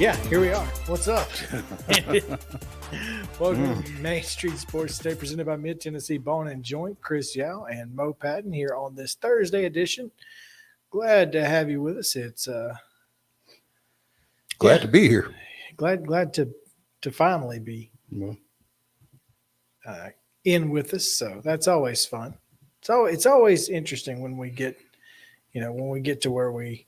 Yeah, here we are. What's up? Welcome to Main Street Sports Today, presented by Mid-Tennessee Bone and Joint. Chris Yow and Mo Patton here on this Thursday edition. Glad to have you with us. It's glad to be here. Glad to finally be in with us. So that's always fun. So it's always interesting when we get, to where we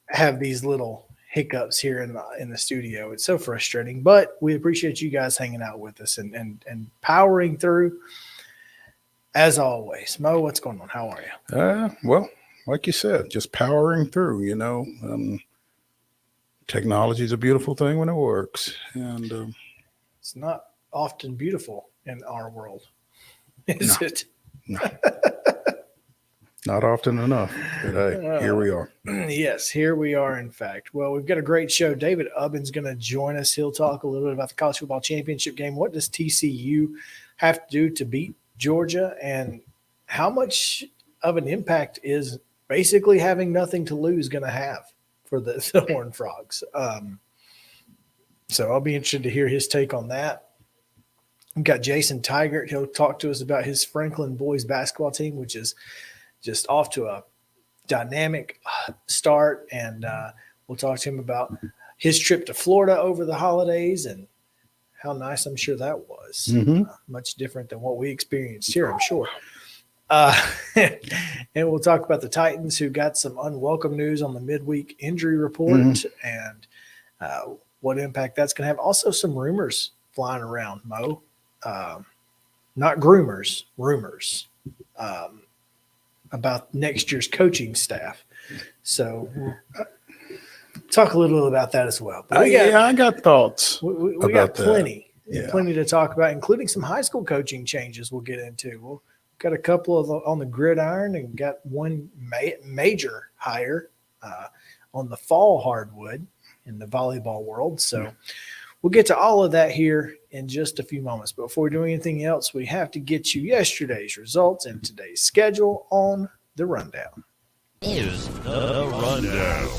have these little hiccups here in the studio. It's so frustrating, but we appreciate you guys hanging out with us and powering through as always. Mo, what's going on? How are you? Well, like you said, just powering through, technology is a beautiful thing when it works. And it's not often beautiful in our world, is it? No. Not often enough, but hey, here we are. Yes, here we are, in fact. Well, we've got a great show. David UBBEN's going to join us. He'll talk a little bit about the college football championship game. What does TCU have to do to beat Georgia, and how much of an impact is basically having nothing to lose going to have for the Horned Frogs? So I'll be interested to hear his take on that. We've got Jason TIGERT. He'll talk to us about his Franklin boys basketball team, which is just off to a dynamic start. And we'll talk to him about his trip to Florida over the holidays and how nice I'm sure that was. Mm-hmm. Much different than what we experienced here, I'm sure. And we'll talk about the Titans, who got some unwelcome news on the midweek injury report and what impact that's going to have. Also some rumors flying around, Mo. Not groomers, rumors. About next year's coaching staff. So talk a little about that as well. But I got thoughts. We got plenty to talk about, including some high school coaching changes we'll get into. got a couple of on the gridiron and got one major hire on the fall hardwood in the volleyball world. So we'll get to all of that here in just a few moments. But before we do anything else, we have to get you yesterday's results and today's schedule on the rundown. Here's the rundown.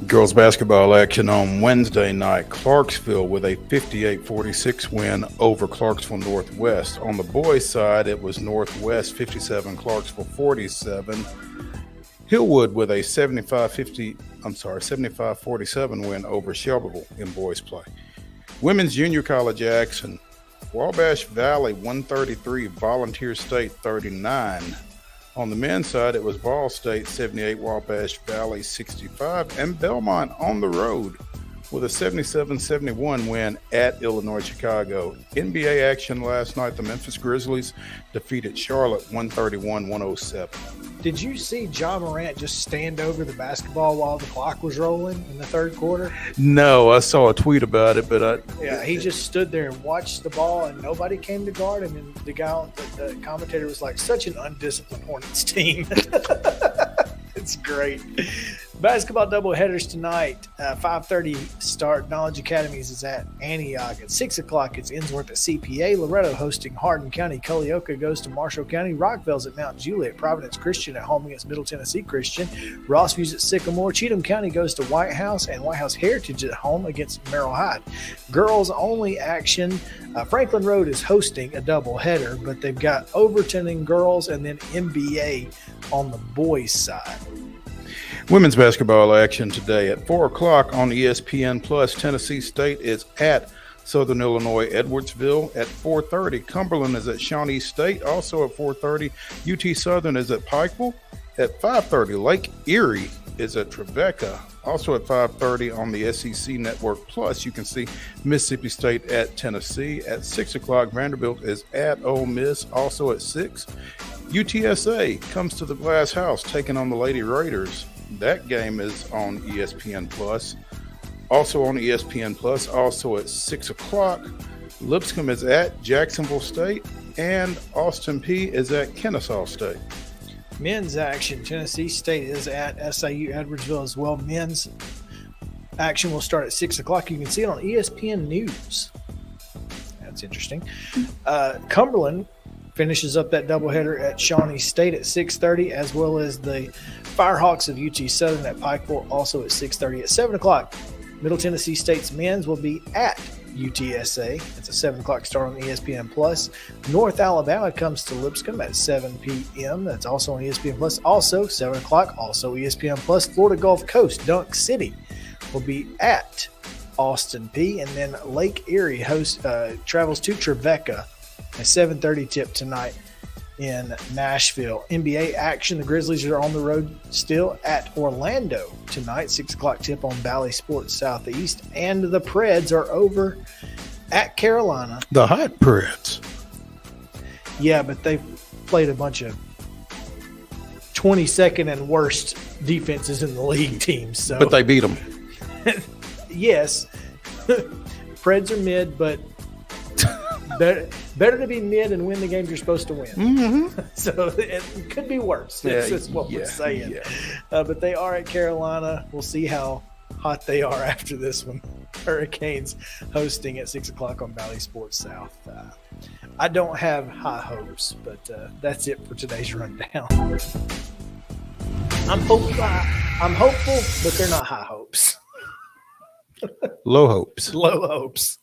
Girls basketball action on Wednesday night. Clarksville with a 58-46 win over Clarksville Northwest. On the boys' side, it was Northwest 57, Clarksville 47. Hillwood with a 75-47 win over Shelbyville in boys' play. Women's junior college action. Wabash Valley 133, Volunteer State 39. On the men's side, it was Ball State 78, Wabash Valley 65, and Belmont on the road with a 77-71 win at Illinois Chicago. NBA action last night, the Memphis Grizzlies defeated Charlotte 131-107. Did you see John Morant just stand over the basketball while the clock was rolling in the third quarter? No, I saw a tweet about it, but he just stood there and watched the ball, and nobody came to guard him. And the commentator was like, "Such an undisciplined Hornets team." It's great. Basketball doubleheaders tonight. 5:30 start. Knowledge Academies is at Antioch. At 6 o'clock, it's Innsworth at CPA. Loretto hosting Hardin County. Culleoka goes to Marshall County. Rockville's at Mount Juliet. Providence Christian at home against Middle Tennessee Christian. Rossview's at Sycamore. Cheatham County goes to White House. And White House Heritage at home against Merrill Hyde. Girls only action. Franklin Road is hosting a doubleheader, but they've got Overton and girls and then MBA on the boys' side. women's basketball action today at 4 o'clock on ESPN Plus. Tennessee State is at Southern Illinois Edwardsville. At 4:30, Cumberland is at Shawnee State. Also at 4:30, UT Southern is at Pikeville. At 5:30, Lake Erie is at Trevecca. Also at 5:30 on the SEC Network Plus, you can see Mississippi State at Tennessee. At 6 o'clock, Vanderbilt is at Ole Miss. Also at 6, UTSA comes to the Glass House, taking on the Lady Raiders. That game is on ESPN Plus. Also on ESPN Plus, also at 6 o'clock, Lipscomb is at Jacksonville State, and Austin Peay is at Kennesaw State. Men's action, Tennessee State is at SIU Edwardsville as well. Men's action will start at 6 o'clock. You can see it on ESPN News. That's interesting. Cumberland finishes up that doubleheader at Shawnee State at 6:30, as well as the Firehawks of UT Southern at Pikeville, also at 6:30. At 7 o'clock, Middle Tennessee State's men's will be at UTSA. It's a 7 o'clock start on ESPN Plus. North Alabama comes to Lipscomb at 7 p.m. That's also on ESPN Plus. Also 7 o'clock, also ESPN Plus. Florida Gulf Coast, Dunk City will be at Austin Peay. And then Lake Erie travels to Trevecca. A 7:30 tip tonight in Nashville. NBA action, the Grizzlies are on the road still at Orlando tonight. 6 o'clock tip on Valley Sports Southeast. And the Preds are over at Carolina. The Hot Preds. Yeah, but they've played a bunch of 22nd and worst defenses in the league teams. So. But they beat them. Yes. Preds are mid, but better to be mid and win the games you're supposed to win. Mm-hmm. So it could be worse. That's what we're saying. Yeah. But they are at Carolina. We'll see how hot they are after this one. Hurricanes hosting at 6 o'clock on Valley Sports South. I don't have high hopes, but that's it for today's rundown. I'm hopeful, but they're not high hopes. Low hopes. Low hopes.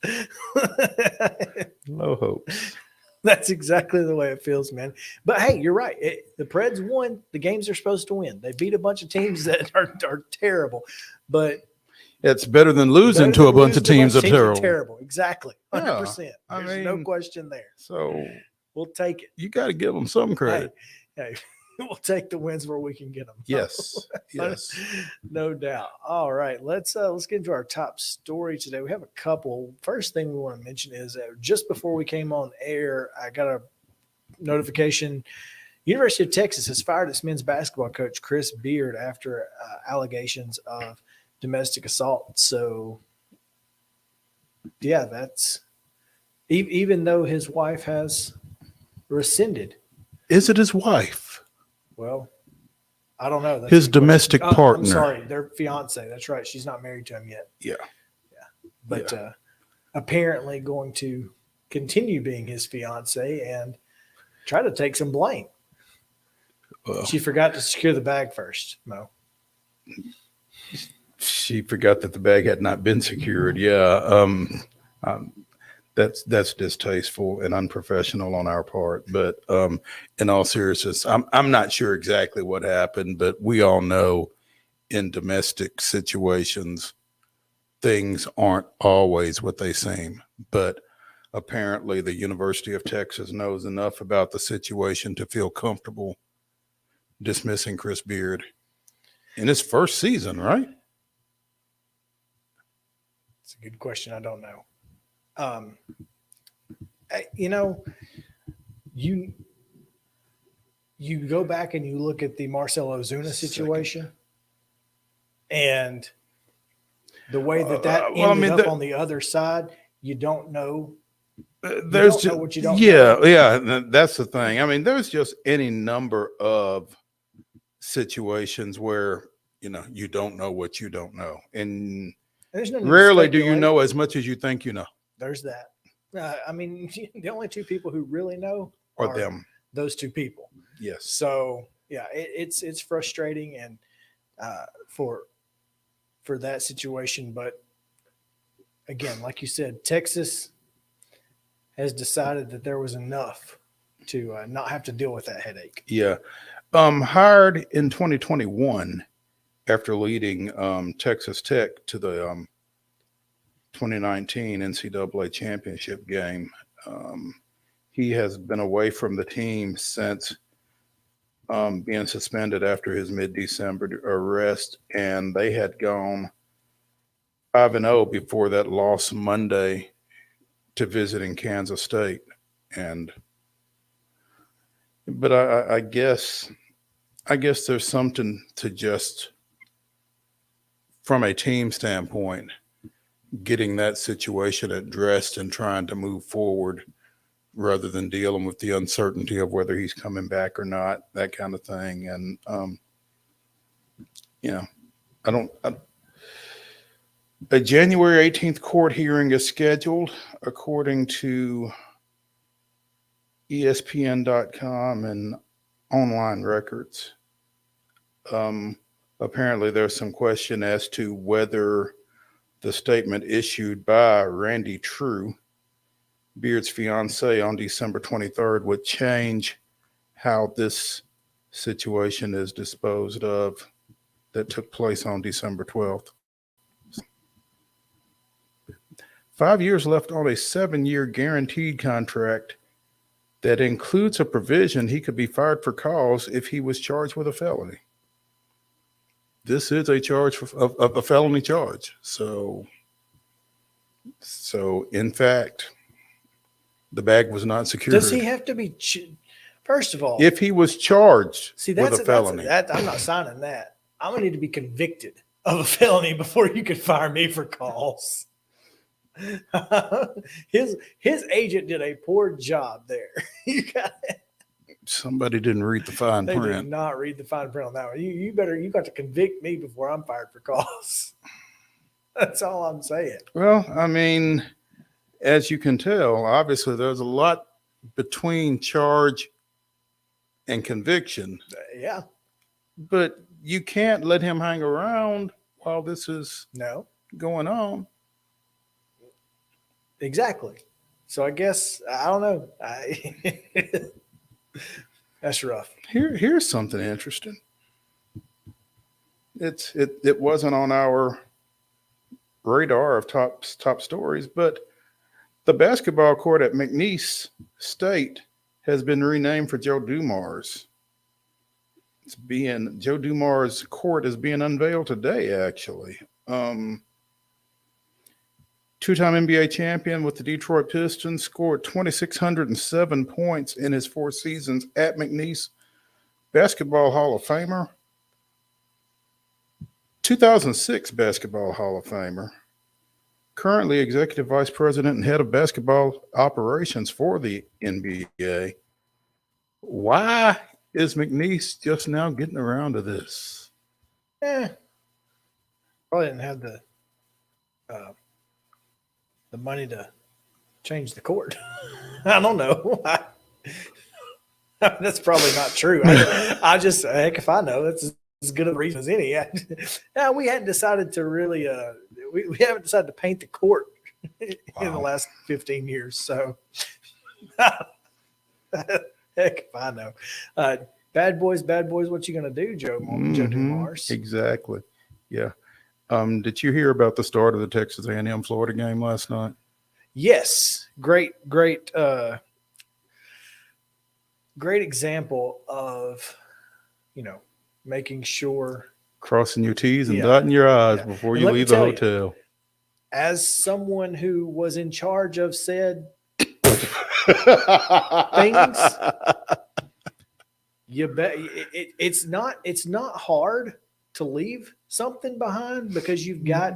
Low hopes. That's exactly the way it feels, man. But hey, you're right. The Preds won the games they're supposed to win. They beat a bunch of teams that are terrible, but it's better than losing to a bunch of teams that are terrible. Exactly. 100%. Yeah, There's no question there. So we'll take it. You got to give them some credit. Hey, we'll take the wins where we can get them. Yes. Yes. No doubt. All right. Let's get into our top story today. We have a couple. First thing we want to mention is that just before we came on air, I got a notification. University of Texas has fired its men's basketball coach, Chris Beard, after allegations of domestic assault. So, yeah, that's even though his wife has rescinded. Is it his wife? Well, I don't know. That's His a good domestic question. partner. I'm sorry, their fiance. That's right. She's not married to him yet. Yeah. But apparently going to continue being his fiance and try to take some blame. Well, She forgot to secure the bag first, Mo. she forgot that the bag had not been secured. Yeah. That's distasteful and unprofessional on our part. But in all seriousness, I'm not sure exactly what happened, but we all know in domestic situations, things aren't always what they seem. But apparently the University of Texas knows enough about the situation to feel comfortable dismissing Chris Beard in his first season, right? It's a good question. I don't know. You go back and you look at the Marcel Ozuna situation and the way that ended up on the other side, you don't know. There's don't know what you don't know. Yeah, that's the thing. I mean, there's just any number of situations where you don't know what you don't know, and there's no rarely do you know as much as you think you know. There's that. I mean, the only two people who really know are them. Those two people. Yes. So yeah, it's frustrating and for that situation, but again, like you said, Texas has decided that there was enough to not have to deal with that headache. Yeah. Hired in 2021 after leading Texas Tech to the 2019 NCAA championship game. He has been away from the team since being suspended after his mid-December arrest, and they had gone 5-0 before that loss Monday to visiting Kansas State. But I guess there's something to just, from a team standpoint, getting that situation addressed and trying to move forward rather than dealing with the uncertainty of whether he's coming back or not, that kind of thing. And, a January 18th court hearing is scheduled, according to ESPN.com and online records. Apparently there's some question as to whether the statement issued by Randy True, Beard's fiance, on December 23rd would change how this situation is disposed of that took place on December 12th. 5 years left on a 7-year guaranteed contract that includes a provision he could be fired for cause if he was charged with a felony. This is a charge of a felony charge. So in fact, the bag was not secured. Does he have to be? First of all, if he was charged with a felony, I'm not signing that. I'm gonna need to be convicted of a felony before you can fire me for cause. His agent did a poor job there. Somebody didn't read the fine print. They did not read the fine print on that one. You got to convict me before I'm fired for cause. That's all I'm saying. Well, I mean, as you can tell, obviously there's a lot between charge and conviction. Yeah. But you can't let him hang around while this is going on. Exactly. So I guess, I don't know. That's rough. Here's something interesting. It wasn't on our radar of top stories, but the basketball court at McNeese State has been renamed for Joe Dumars. Joe Dumars' court is being unveiled today, actually. Two-time NBA champion with the Detroit Pistons, scored 2,607 points in his 4 seasons at McNeese. Basketball Hall of Famer. 2006 Basketball Hall of Famer. Currently executive vice president and head of basketball operations for the NBA. Why is McNeese just now getting around to this? Probably didn't have the money to change the court. I don't know. That's probably not true. I just, heck if I know. That's as good a reason as any. Yeah, we hadn't decided to really we haven't decided to paint the court in the last 15 years. So heck if I know. Bad boys, what you gonna do, Joe Dumars? Exactly. Yeah. Did you hear about the start of the Texas A&M Florida game last night? Yes. Great example of, making sure. Crossing your T's and dotting your I's before you leave the hotel. As someone who was in charge of said things, you bet it's not hard to leave something behind because you've got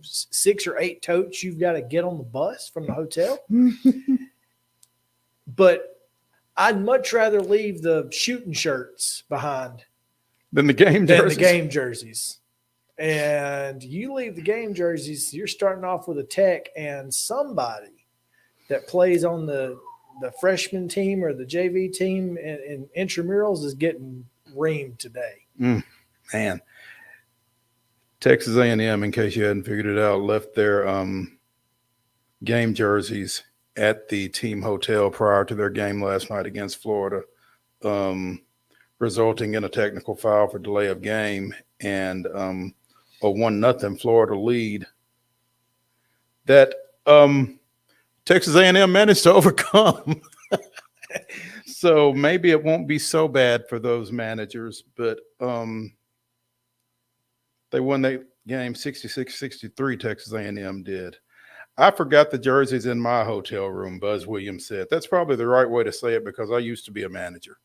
6 or 8 totes you've got to get on the bus from the hotel. But I'd much rather leave the shooting shirts behind than the game jerseys. And you leave the game jerseys, you're starting off with a tech, and somebody that plays on the freshman team or the JV team in intramurals is getting reamed today. Man, Texas A&M, in case you hadn't figured it out, left their game jerseys at the team hotel prior to their game last night against Florida, resulting in a technical foul for delay of game and a 1-0 Florida lead that Texas A&M managed to overcome. So maybe it won't be so bad for those managers, but they won that game 66-63, Texas A&M did. I forgot the jerseys in my hotel room, Buzz Williams said. That's probably the right way to say it because I used to be a manager.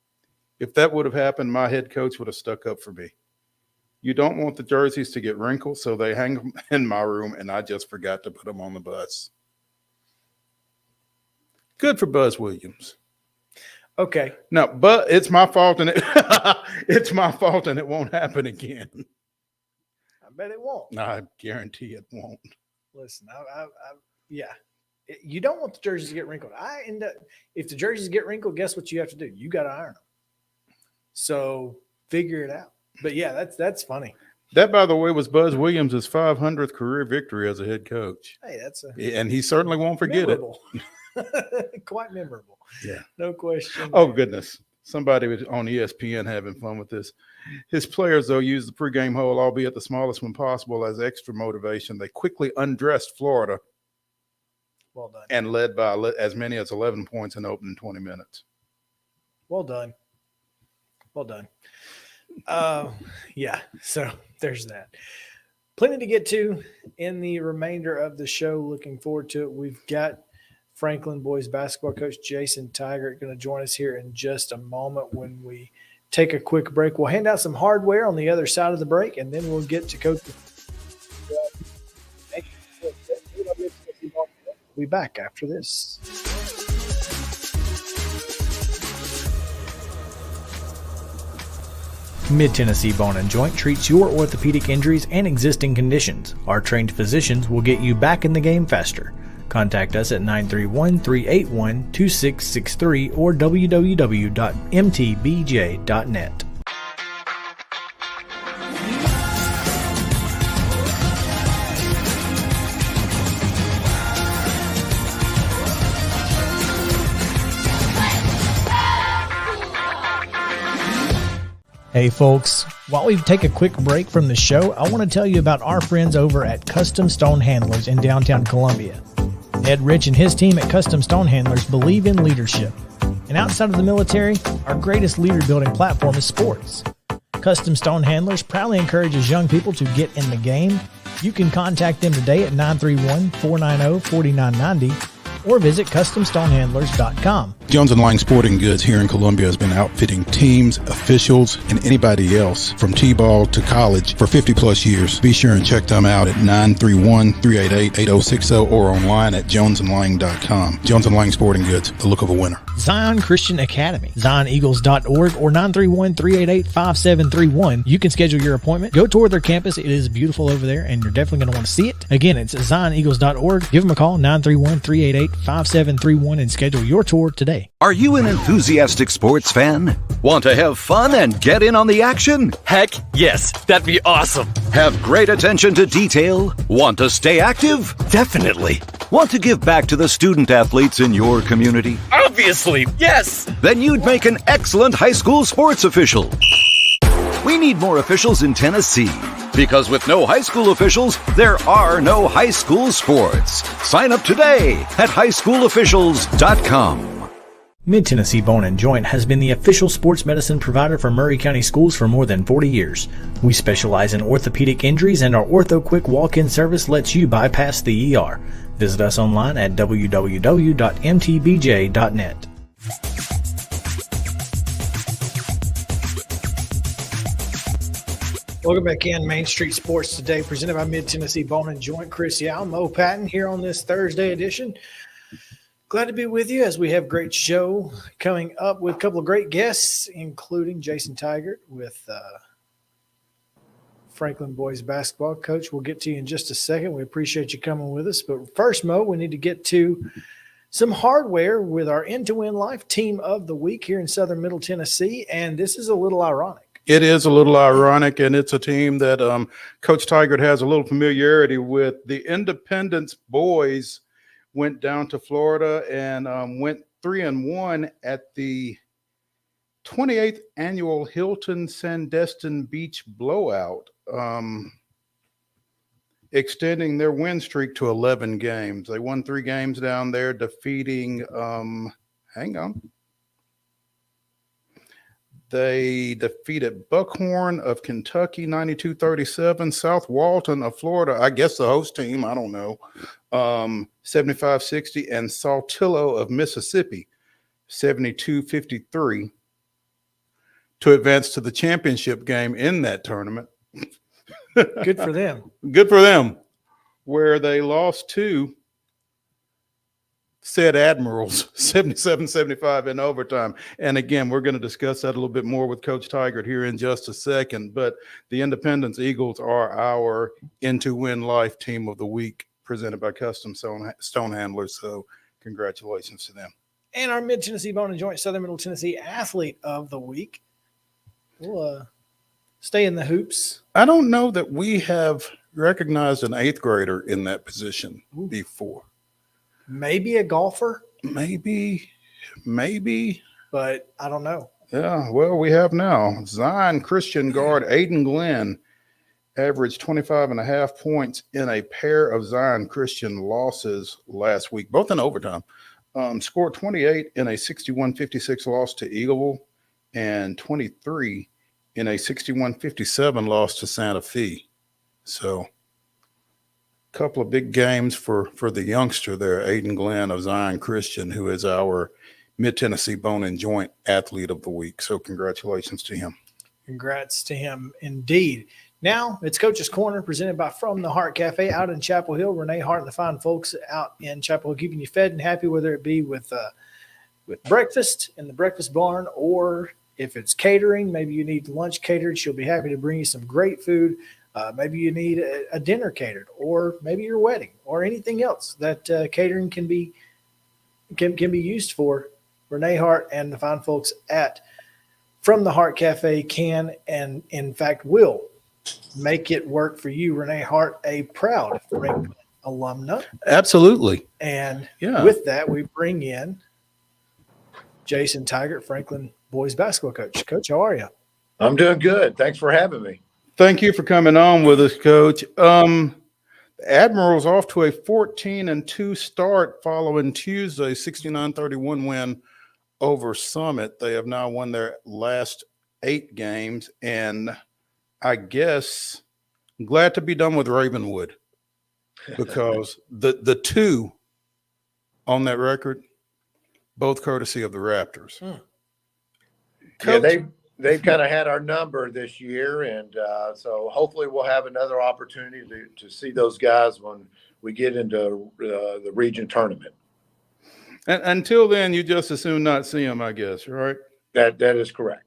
If that would have happened, my head coach would have stuck up for me. You don't want the jerseys to get wrinkled, so they hang them in my room, and I just forgot to put them on the bus. Good for Buzz Williams. Okay. No, but it's my fault, and it's my fault, and it won't happen again. I bet it won't. No, I guarantee it won't. Listen, you don't want the jerseys to get wrinkled. If the jerseys get wrinkled, guess what you have to do? You got to iron them. So figure it out. But yeah, that's funny. That, by the way, was Buzz Williams' 500th career victory as a head coach. Hey, and he certainly won't forget it. Quite memorable. Yeah, no question. Oh goodness, somebody was on ESPN having fun with this. His players, though, used the pregame huddle, albeit the smallest one possible, as extra motivation. They quickly undressed Florida. Well done. And led by as many as 11 points in opening 20 minutes. Well done. Well done. Yeah, so there's that. Plenty to get to in the remainder of the show. Looking forward to it. We've got Franklin boys basketball coach Jason TIGERT going to join us here in just a moment when we take a quick break. We'll hand out some hardware on the other side of the break, and then we'll get to Coach. We'll be back after this. Mid-Tennessee Bone and Joint treats your orthopedic injuries and existing conditions. Our trained physicians will get you back in the game faster. Contact us at 931-381-2663 or www.mtbj.net. Hey folks, while we take a quick break from the show, I want to tell you about our friends over at Custom Stone Handlers in downtown Columbia. Ed Rich and his team at Custom Stone Handlers believe in leadership. And outside of the military, our greatest leader building platform is sports. Custom Stone Handlers proudly encourages young people to get in the game. You can contact them today at 931-490-4990 or visit CustomStonehandlers.com. Jones and Lang Sporting Goods here in Columbia has been outfitting teams, officials, and anybody else from T-ball to college for 50 plus years. Be sure and check them out at 931-388-8060 or online at jonesandlang.com. Jones and Lang Sporting Goods, the look of a winner. Zion Christian Academy, ZionEagles.org or 931-388-5731. You can schedule your appointment. Go tour their campus. It is beautiful over there, and you're definitely going to want to see it. Again, it's ZionEagles.org. Give them a call, 931-388-5731, and schedule your tour today. Are you an enthusiastic sports fan? Want to have fun and get in on the action? Heck yes, that'd be awesome. Have great attention to detail? Want to stay active? Definitely. Want to give back to the student athletes in your community? Obviously, yes. Then you'd make an excellent high school sports official. We need more officials in Tennessee, because with no high school officials, there are no high school sports. Sign up today at highschoolofficials.com. Mid-Tennessee Bone and Joint has been the official sports medicine provider for Murray County Schools for more than 40 years. We specialize in orthopedic injuries, and our Ortho Quick walk-in service lets you bypass the ER. Visit us online at www.mtbj.net. Welcome back in Main Street Sports Today, presented by Mid-Tennessee Bone and Joint. Chris Yow, Mo Patton here on this Thursday edition. Glad to be with you as we have a great show coming up with a couple of great guests, including Jason TIGERT with Franklin boys basketball coach. We'll get to you in just a second. We appreciate you coming with us. But first, Mo, we need to get to some hardware with our End-to-Win Life Team of the Week here in Southern Middle Tennessee, and this is a little ironic. It is a little ironic, and it's a team that Coach TIGERT has a little familiarity with. The Independence boys went down to Florida and went 3-1 at the 28th annual Hilton Sandestin Beach blowout, extending their win streak to 11 games. They won 3 games down there, defeating they defeated Buckhorn of Kentucky 92-37, South Walton of Florida, I guess the host team, I don't know, 75-60, and Saltillo of Mississippi 72-53 to advance to the championship game in that tournament. Good for them. Good for them, where they lost to said Admirals 77-75 in overtime. And again, we're going to discuss that a little bit more with Coach TIGERT here in just a second. But the Independence Eagles are our End-to-Win Life Team of the Week, presented by Custom Stone Handlers. So congratulations to them. And our Mid-Tennessee Bone and Joint Southern Middle Tennessee Athlete of the Week. We'll stay in the hoops. I don't know that we have recognized an 8th grader in that position before. Maybe a golfer. Maybe. But I don't know. Yeah, well, we have now. Zion Christian guard Aiden Glenn averaged 25.5 points in a pair of Zion Christian losses last week, both in overtime. Scored 28 in a 61-56 loss to Eagleville and 23 in a 61-57 loss to Santa Fe. So couple of big games for the youngster there, Aiden Glenn of Zion Christian, who is our Mid-Tennessee Bone and Joint Athlete of the Week. So congratulations to him. Congrats to him indeed. Now it's Coach's Corner, presented by From the Heart Cafe out in Chapel Hill. Renee Hart and the fine folks out in Chapel Hill keeping you fed and happy, whether it be with breakfast in the breakfast barn, or if it's catering, maybe you need lunch catered, she'll be happy to bring you some great food. Maybe you need a dinner catered, or maybe your wedding, or anything else that catering can be used for. Renee Hart and the fine folks at From the Heart Cafe can, and in fact will, make it work for you. Renee Hart, a proud Franklin alumna. Absolutely. And yeah, with that, we bring in Jason TIGERT, Franklin boys basketball coach. Coach, how are you? I'm doing good. Thanks for having me. Thank you for coming on with us, Coach. Admirals off to a 14-2 start following Tuesday 69-31 win over Summit. They have now won their last 8 games, and I guess I'm glad to be done with Ravenwood, because the 2 on that record, both courtesy of the Raptors. Yeah, Coach, they've kind of had our number this year, and so hopefully we'll have another opportunity to see those guys when we get into the region tournament. and until then, you just as soon not see them, I guess, right? That is correct.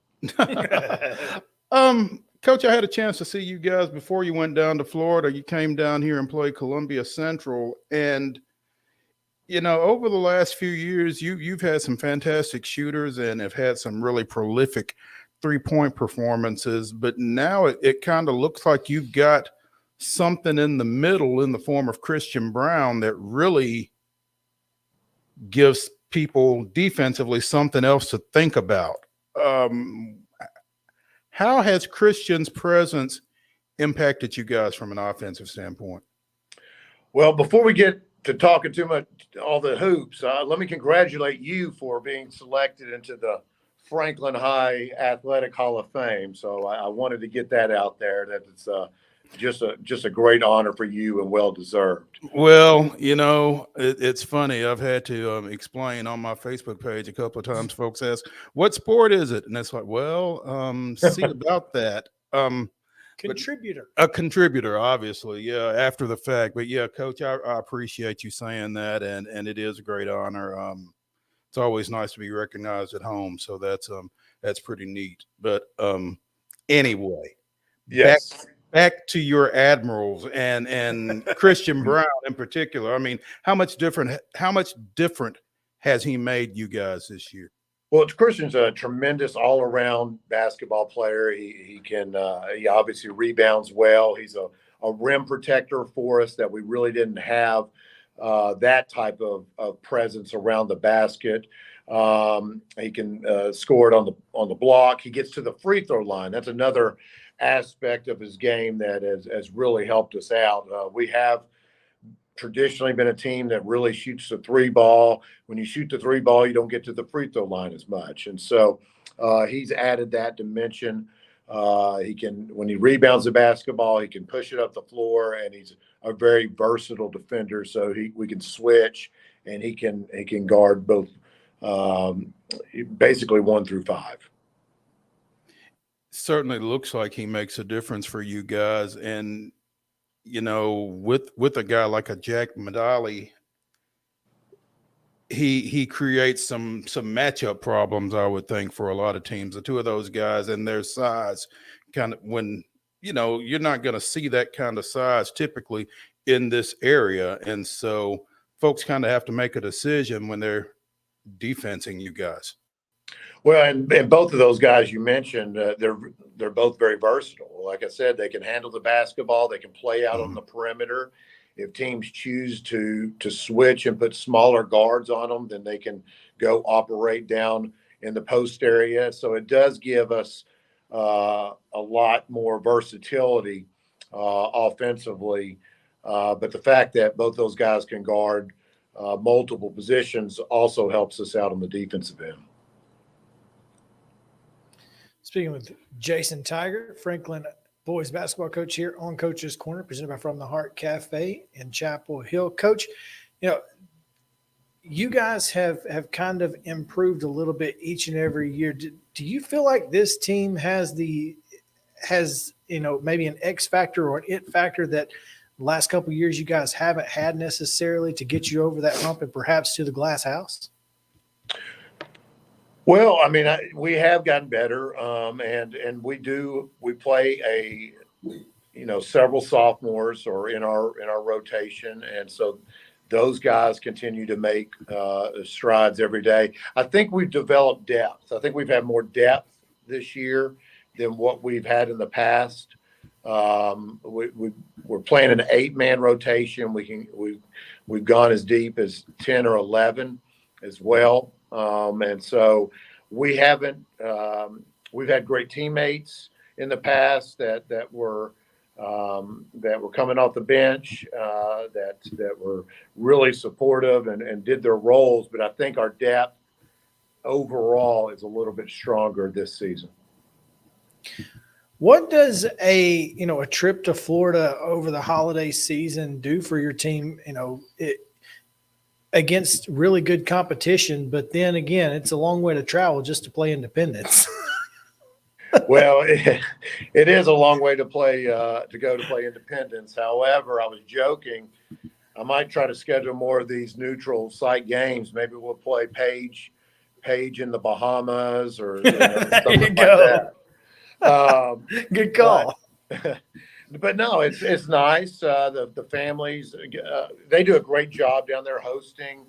Coach, I had a chance to see you guys before you went down to Florida. You came down here and played Columbia Central, and over the last few years, you've had some fantastic shooters and have had some really prolific three-point performances. But now it kind of looks like you've got something in the middle in the form of Christian Brown that really gives people defensively something else to think about. How has Christian's presence impacted you guys from an offensive standpoint? Well, before we get to talking too much, all the hoops, let me congratulate you for being selected into the Franklin High Athletic Hall of Fame. So I wanted to get that out there. That it's just a great honor for you and well deserved. Well, it's funny. I've had to explain on my Facebook page a couple of times. Folks ask, "What sport is it?" And it's like, well, see about that. Contributor. A contributor, obviously, yeah, after the fact. But yeah, Coach, I appreciate you saying that, and it is a great honor. It's always nice to be recognized at home, so that's pretty neat. But anyway, Yes. Back to your Admirals and Christian Brown in particular. I mean, how much different has he made you guys this year? Well, Christian's a tremendous all-around basketball player. He obviously rebounds well. He's a rim protector for us that we really didn't have that type of presence around the basket. He can score it on the block. He gets to the free throw line. That's another aspect of his game that has really helped us out. We have traditionally been a team that really shoots the three ball. When you shoot the three ball, you don't get to the free throw line as much. And so he's added that dimension. When he rebounds the basketball, he can push it up the floor, and he's a very versatile defender. So we can switch, and he can guard both, basically 1 through 5. Certainly looks like he makes a difference for you guys. And with a guy like a Jack Medali, he creates some matchup problems, I would think, for a lot of teams. The two of those guys and their size, kind of, when you're not going to see that kind of size typically in this area, and so folks kind of have to make a decision when they're defensing you guys. Well, and both of those guys you mentioned, they're both very versatile. Like I said, they can handle the basketball. They can play out on the perimeter. If teams choose to switch and put smaller guards on them, then they can go operate down in the post area. So it does give us a lot more versatility offensively. But the fact that both those guys can guard multiple positions also helps us out on the defensive end. Speaking with Jason TIGERT, Franklin boys basketball coach here on Coach's Corner, presented by From the Heart Cafe in Chapel Hill. Coach, you guys have kind of improved a little bit each and every year. Do you feel like this team has maybe an X factor or an it factor that the last couple of years you guys haven't had necessarily to get you over that hump and perhaps to the glass house? Well, I mean, we have gotten better, and we play several sophomores or in our rotation, and so those guys continue to make strides every day. I think we've developed depth. I think we've had more depth this year than what we've had in the past. We're playing an 8-man rotation. We've gone as deep as 10 or 11 as well. And so we've had great teammates in the past that were coming off the bench, that were really supportive and did their roles. But I think our depth overall is a little bit stronger this season. What does a trip to Florida over the holiday season do for your team? against really good competition, but then again, it's a long way to travel just to play independence. Well, it is a long way to play to go to play independence. However, I was joking. I might try to schedule more of these neutral site games. Maybe we'll play Page in the Bahamas or something like that. Good call. But no, it's nice. The families they do a great job down there hosting.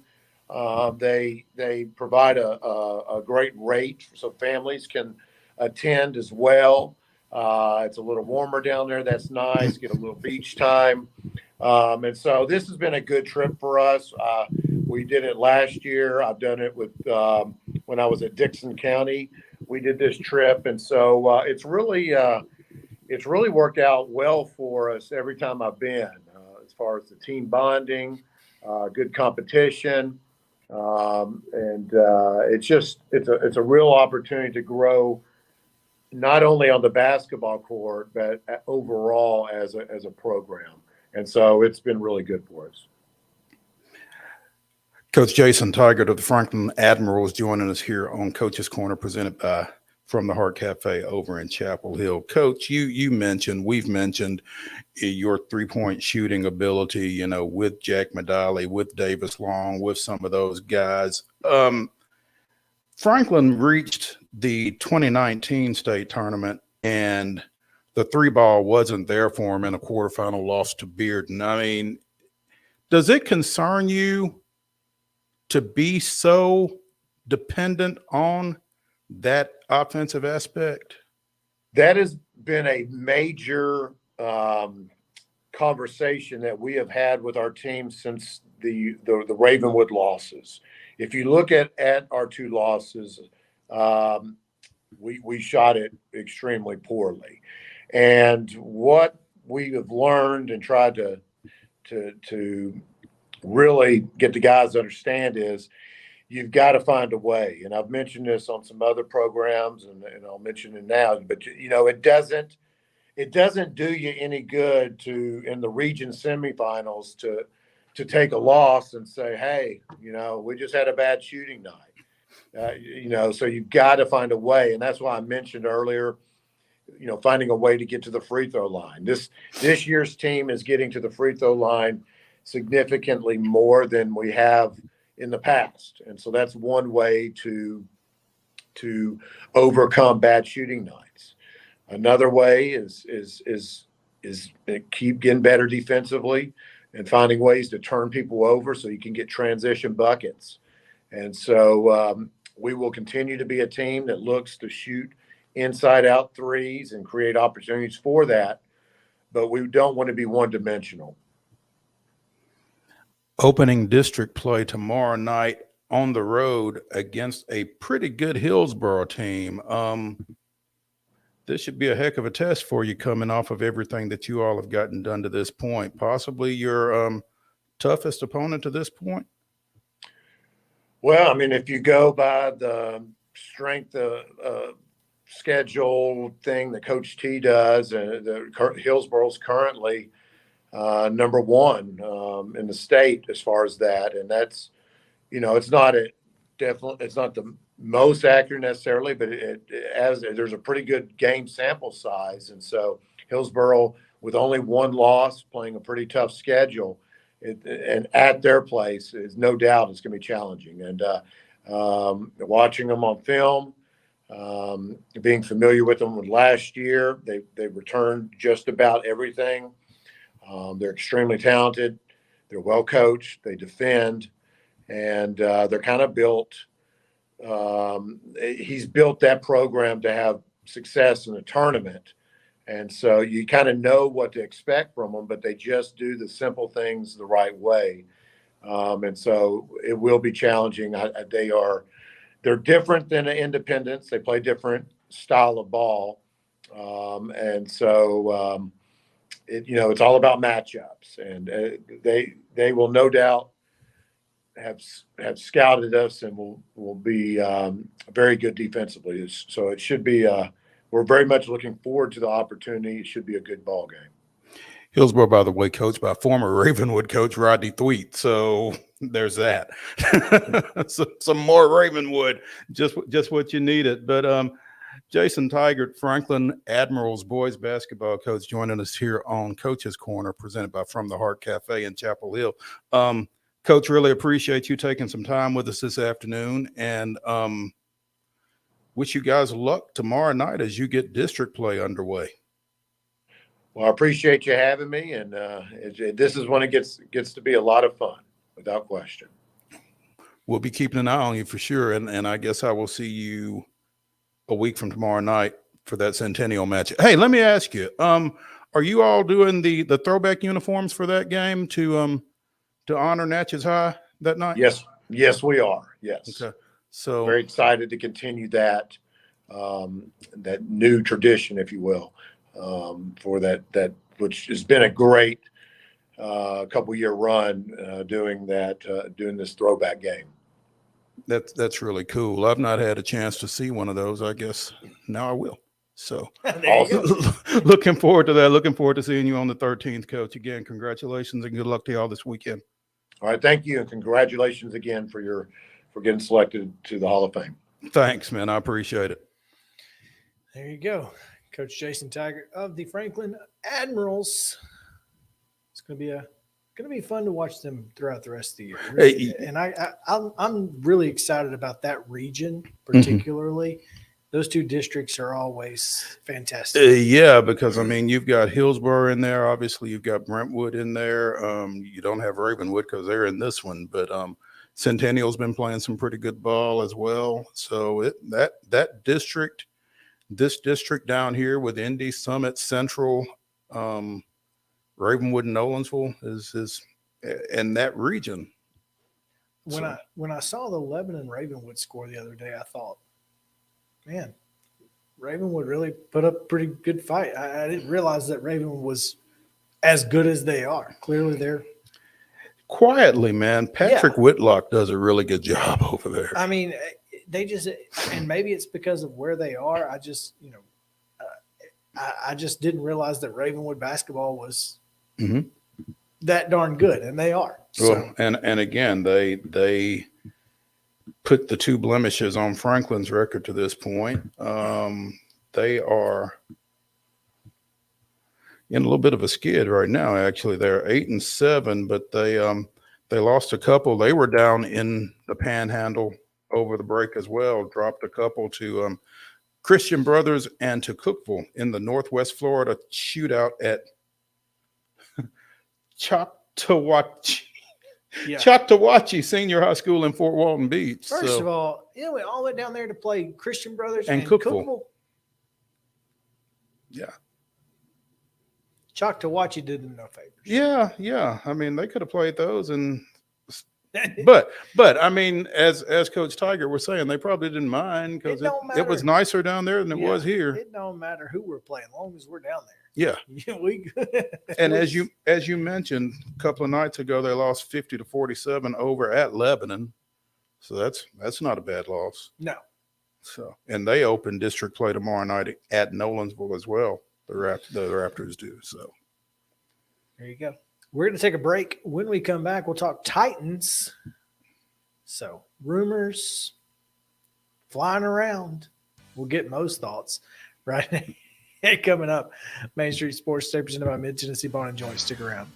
They provide a great rate so families can attend as well. It's a little warmer down there. That's nice. Get a little beach time. And so this has been a good trip for us. We did it last year. I've done it with when I was at Dixon County. We did this trip, and so it's really worked out well for us every time I've been. As far as the team bonding, good competition, and it's a real opportunity to grow not only on the basketball court but overall as a program. And so it's been really good for us. Coach Jason TIGERT of the Franklin Admirals joining us here on Coach's Corner, presented by From the Heart Cafe over in Chapel Hill. Coach, we've mentioned your three-point shooting ability, with Jack Medali, with Davis Long, with some of those guys. Franklin reached the 2019 state tournament, and the three ball wasn't there for him in a quarterfinal loss to Bearden. I mean, does it concern you to be so dependent on that offensive aspect? That has been a major conversation that we have had with our team since the Ravenwood losses. If you look at our two losses, we shot it extremely poorly. And what we have learned and tried to really get the guys to understand is you've got to find a way. And I've mentioned this on some other programs, and I'll mention it now. But it doesn't do you any good to in the region semifinals to take a loss and say, hey, we just had a bad shooting night. So you've got to find a way, and that's why I mentioned earlier. Finding a way to get to the free throw line. This year's team is getting to the free throw line significantly more than we have in the past. And so that's one way to overcome bad shooting nights. Another way is keep getting better defensively and finding ways to turn people over so you can get transition buckets. And so we will continue to be a team that looks to shoot inside out threes and create opportunities for that, but we don't want to be one-dimensional. Opening district play tomorrow night on the road against a pretty good Hillsboro team. This should be a heck of a test for you coming off of everything that you all have gotten done to this point. Possibly your toughest opponent to this point? Well, I mean, if you go by the strength of schedule thing that Coach T does, Hillsboro's currently number one in the state as far as that, and that's it's not the most accurate necessarily, but there's a pretty good game sample size, and so Hillsboro with only one loss, playing a pretty tough schedule, and at their place is no doubt it's going to be challenging. And watching them on film. Being familiar with them last year, they returned just about everything. They're extremely talented. They're well coached. They defend, and they're kind of built. He's built that program to have success in a tournament, and so you kind of know what to expect from them. But they just do the simple things the right way, and so it will be challenging. They're different than an Independence. They play different style of ball. And so, it's all about matchups, and they will no doubt have scouted us and will be very good defensively. So it should be, we're very much looking forward to the opportunity. It should be a good ball game. Hillsborough, by the way, coached by former Ravenwood coach Rodney Thweet. So there's that. So, some more Ravenwood, just what you needed. But Jason TIGERT, Franklin Admirals boys basketball coach, joining us here on Coach's Corner, presented by From the Heart Cafe in Chapel Hill. Coach, really appreciate you taking some time with us this afternoon, and wish you guys luck tomorrow night as you get district play underway. Well, I appreciate you having me, and this is when it gets to be a lot of fun, without question. We'll be keeping an eye on you for sure, and I guess I will see you a week from tomorrow night for that centennial match. Hey, let me ask you, are you all doing the throwback uniforms for that game to honor Natchez High that night? Yes, we are. Yes. Okay. So very excited to continue that new tradition, if you will, for that which has been a great couple-year run doing this throwback game. That's really cool. I've not had a chance to see one of those. I guess now I will. So awesome. Looking forward to that. Looking forward to seeing you on the 13th, Coach. Again, congratulations and good luck to y'all this weekend. All right, thank you, and congratulations again for getting selected to the Hall of Fame. Thanks, man. I appreciate it. There you go. Coach Jason TIGERT of the Franklin Admirals. It's going to be fun to watch them throughout the rest of the year. Hey, and I'm really excited about that region, particularly. Mm-hmm. Those two districts are always fantastic. Yeah, because, I mean, you've got Hillsborough in there. Obviously, you've got Brentwood in there. You don't have Ravenwood because they're in this one. But Centennial's been playing some pretty good ball as well. So that district, this district down here with Indy, Summit, Central, Ravenwood, and Nolensville is in that region. When I saw the Lebanon Ravenwood score the other day, I thought, man, Ravenwood really put up a pretty good fight. I didn't realize that Ravenwood was as good as they are. Clearly, they're quietly, man. Patrick Whitlock does a really good job over there. I mean, they just, and maybe it's because of where they are. I just, I just didn't realize that Ravenwood basketball was that darn good, and they are. Well, and again, they put the two blemishes on Franklin's record to this point. They are in a little bit of a skid right now. Actually, they're 8-7, but they lost a couple. They were down in the Panhandle over the break as well. Dropped a couple to Christian Brothers and to Cookville in the Northwest Florida shootout at Choctawhatchee Senior High School in Fort Walton Beach. First of all, we all went down there to play Christian Brothers and Cookville. Yeah. Choctawhatchee did them no favors. Yeah. I mean, they could have played those, and but I mean, as Coach TIGERT was saying, they probably didn't mind because it was nicer down there than it was here. It don't matter who we're playing, as long as we're down there. Yeah. We and as you mentioned a couple of nights ago, they lost 50-47 over at Lebanon. So that's not a bad loss. No. So, and they open district play tomorrow night at Nolensville as well. The Raptors do. So there you go. We're going to take a break. When we come back, we'll talk Titans. So rumors flying around. We'll get Mo's thoughts right now. Coming up, Main Street Sports Today, presented by Mid-Tennessee Bone and Joint. Stick around.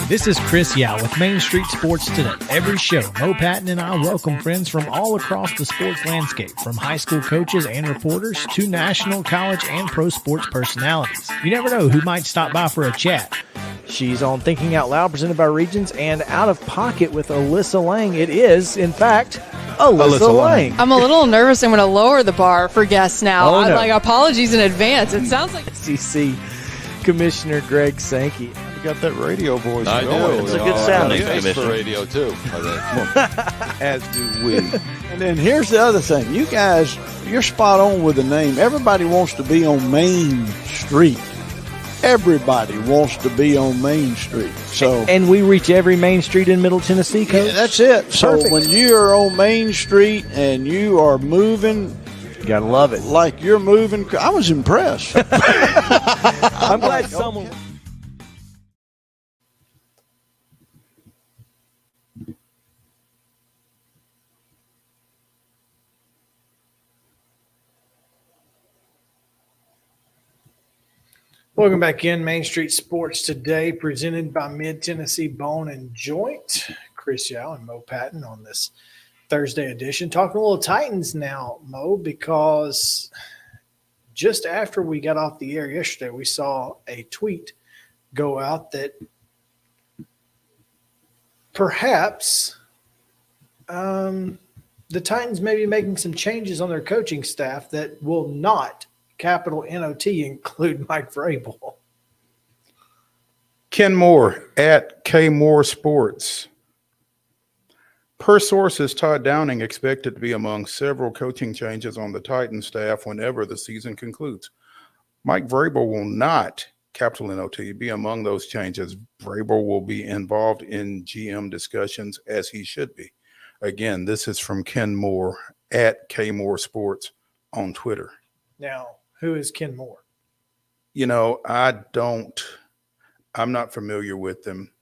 This is Chris Yow with Main Street Sports Today. Every show, Mo Patton and I welcome friends from all across the sports landscape, from high school coaches and reporters to national, college, and pro sports personalities. You never know who might stop by for a chat. She's on Thinking Out Loud, presented by Regions, and Out of Pocket with Alyssa Lang. It is, in fact, Alyssa Lang. I'm a little nervous. I'm going to lower the bar for guests now. Oh, no. Apologies in advance. It sounds like SEC Commissioner Greg Sankey. You got that radio voice. I do. It's a good sound. Thanks for radio, too. As do we. And then here's the other thing. You guys, you're spot on with the name. Everybody wants to be on Main Street. Everybody wants to be on Main Street. So, and we reach every Main Street in Middle Tennessee, Coach? Yeah, that's it. So Perfect. when you're on Main Street and you are moving You gotta love it. Like you're moving. I was impressed. I'm glad someone. Welcome back in Main Street Sports Today, presented by Mid-Tennessee Bone and Joint. Chris Yow and Mo Patton on this Thursday edition. Talking a little Titans now, Mo, because just after we got off the air yesterday, we saw a tweet go out that perhaps the Titans may be making some changes on their coaching staff that will not, capital NOT, include Mike Vrabel. Ken Moore at K Moore Sports. Per sources, Todd Downing expected to be among several coaching changes on the Titans staff whenever the season concludes. Mike Vrabel will not, capital NOT, be among those changes. Vrabel will be involved in GM discussions as he should be. Again, this is from Ken Moore at K Moore Sports on Twitter. Now, who is Ken Moore? You know, I'm not familiar with them.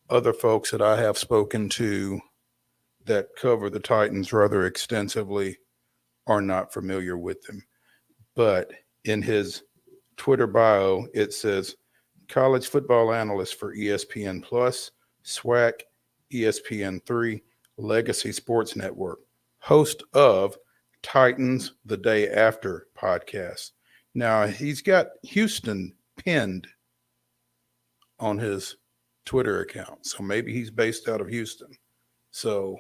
Other folks that I have spoken to that cover the Titans rather extensively are not familiar with them. But in his Twitter bio, it says college football analyst for ESPN Plus, SWAC, ESPN3, Legacy Sports Network, host of Titans the Day After podcast. Now, he's got Houston pinned on his Twitter account, so maybe he's based out of Houston. So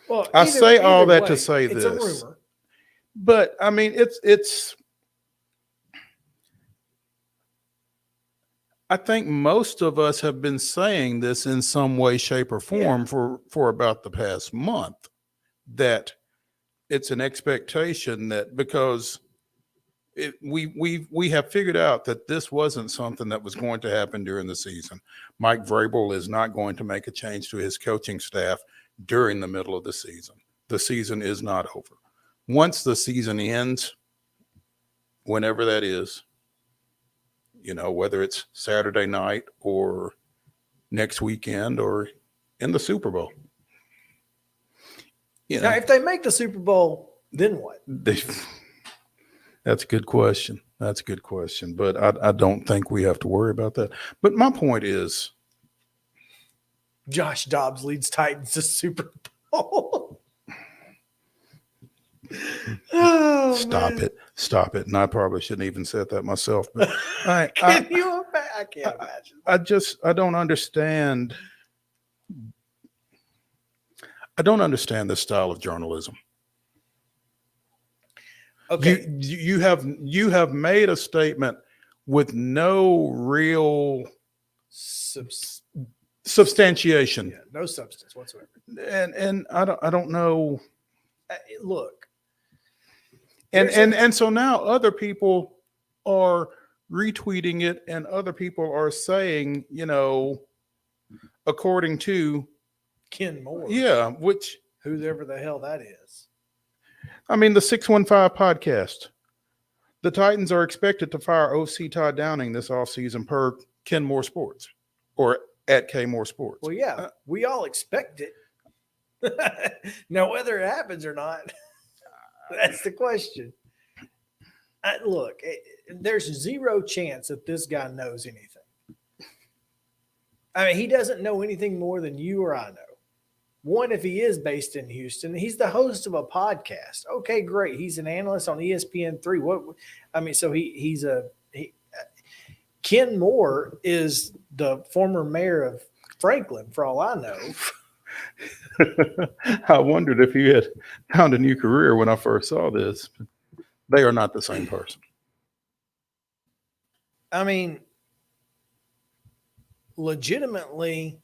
Well, I say all that way, to say it's this. a rumor. But I mean, it's I think most of us have been saying this in some way, shape, or form for about the past month, that it's an expectation that because we have figured out that this wasn't something that was going to happen during the season. Mike Vrabel is not going to make a change to his coaching staff during the middle of the season. The season is not over. Once the season ends, whenever that is, you know, whether it's Saturday night or next weekend or in the Super Bowl. You know, Now, if they make the Super Bowl, then what? That's a good question. That's a good question. But I don't think we have to worry about that. But my point is, Josh Dobbs leads Titans to Super Bowl. Oh, stop man. it. Stop it. And I probably shouldn't even said that myself. But I Can you imagine? I can't imagine. I don't understand. I don't understand this style of journalism. Okay. You have made a statement with no real substantiation. Yeah, no substance whatsoever. And I don't know. Look. And so now other people are retweeting it and other people are saying, you know, according to Ken Moore. Yeah, which whoever the hell that is. I mean, the 615 podcast. The Titans are expected to fire OC Todd Downing this offseason per Ken Moore Sports or at K Moore Sports. Well, yeah, we all expect it. Now, whether it happens or not, that's the question. Look, there's zero chance that this guy knows anything. I mean, he doesn't know anything more than you or I know. One, if he is based in Houston, he's the host of a podcast. Okay, great. He's an analyst on ESPN3. What? I mean, so Ken Moore is the former mayor of Franklin, for all I know. I wondered if he had found a new career when I first saw this. They are not the same person. I mean, legitimately,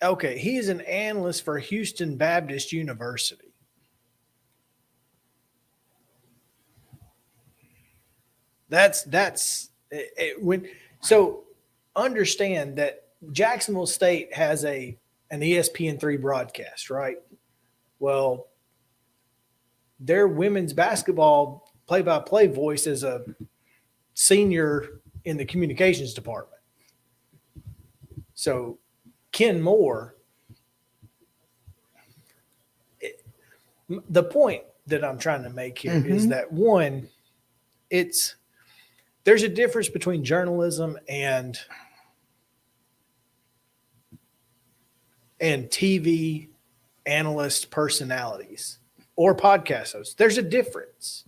okay, he is an analyst for Houston Baptist University. So understand that Jacksonville State has an ESPN3 broadcast, right? Well, their women's basketball play-by-play voice as a senior in the communications department. So Ken Moore, the point that I'm trying to make here is that, one, there's a difference between journalism and TV analyst personalities or podcast hosts. There's a difference.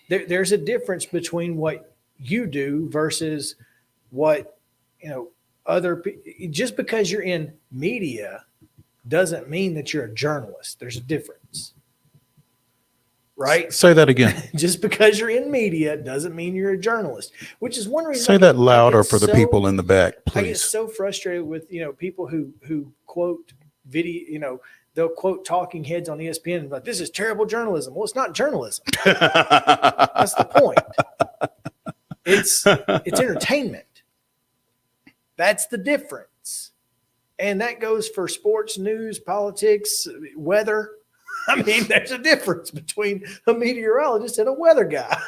There's a difference between what you do versus what, other people. Just because you're in media doesn't mean that you're a journalist. There's a difference. Right? Say that again. Just because you're in media doesn't mean you're a journalist, which is one reason. Say that louder for the people in the back, I get please. so frustrated with, people who quote video, they'll quote talking heads on ESPN and be like, this is terrible journalism. Well, it's not journalism. That's the point. It's entertainment. That's the difference. And that goes for sports, news, politics, weather. I mean, there's a difference between a meteorologist and a weather guy.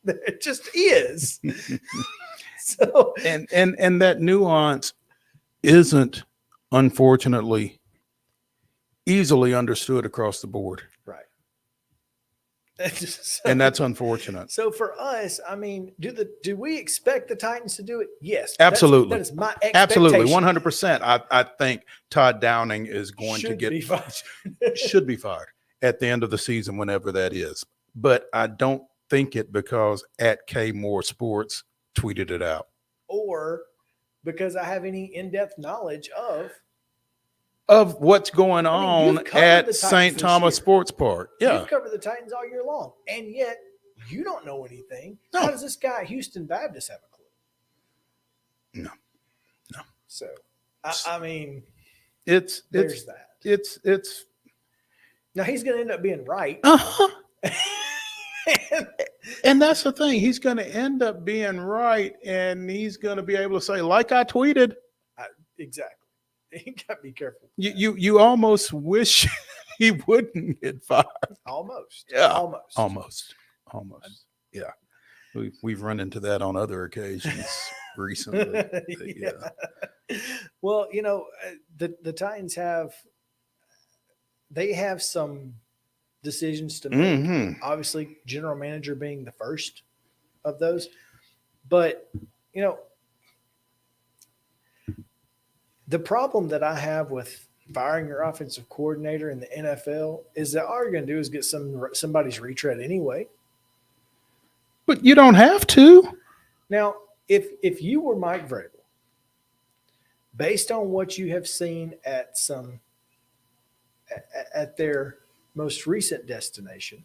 It just is. So, and that nuance isn't, unfortunately, easily understood across the board. Right. And that's unfortunate. So for us, I mean, do we expect the Titans to do it? Yes. Absolutely. That is my expectation. Absolutely. 100%. I think Todd Downing is going to get should be fired at the end of the season, whenever that is. But I don't think it because @KMoreSports tweeted it out. Or because I have any in-depth knowledge of what's going on at St. Thomas Sports Park. Yeah. You've covered the Titans all year long, and yet you don't know anything. No. How does this guy at Houston Baptist have a clue? No. So, I mean, there's that. It's now he's going to end up being right. And that's the thing. He's going to end up being right, and he's going to be able to say, like I tweeted. Exactly. You got to be careful. You almost wish he wouldn't get fired. Almost. Yeah. Almost. Yeah. We've run into that on other occasions recently. Yeah. Well, the Titans have some decisions to make. Mm-hmm. Obviously, general manager being the first of those. But, the problem that I have with firing your offensive coordinator in the NFL is that all you're going to do is get somebody's retread anyway. But you don't have to. Now, if you were Mike Vrabel, based on what you have seen at their most recent destination,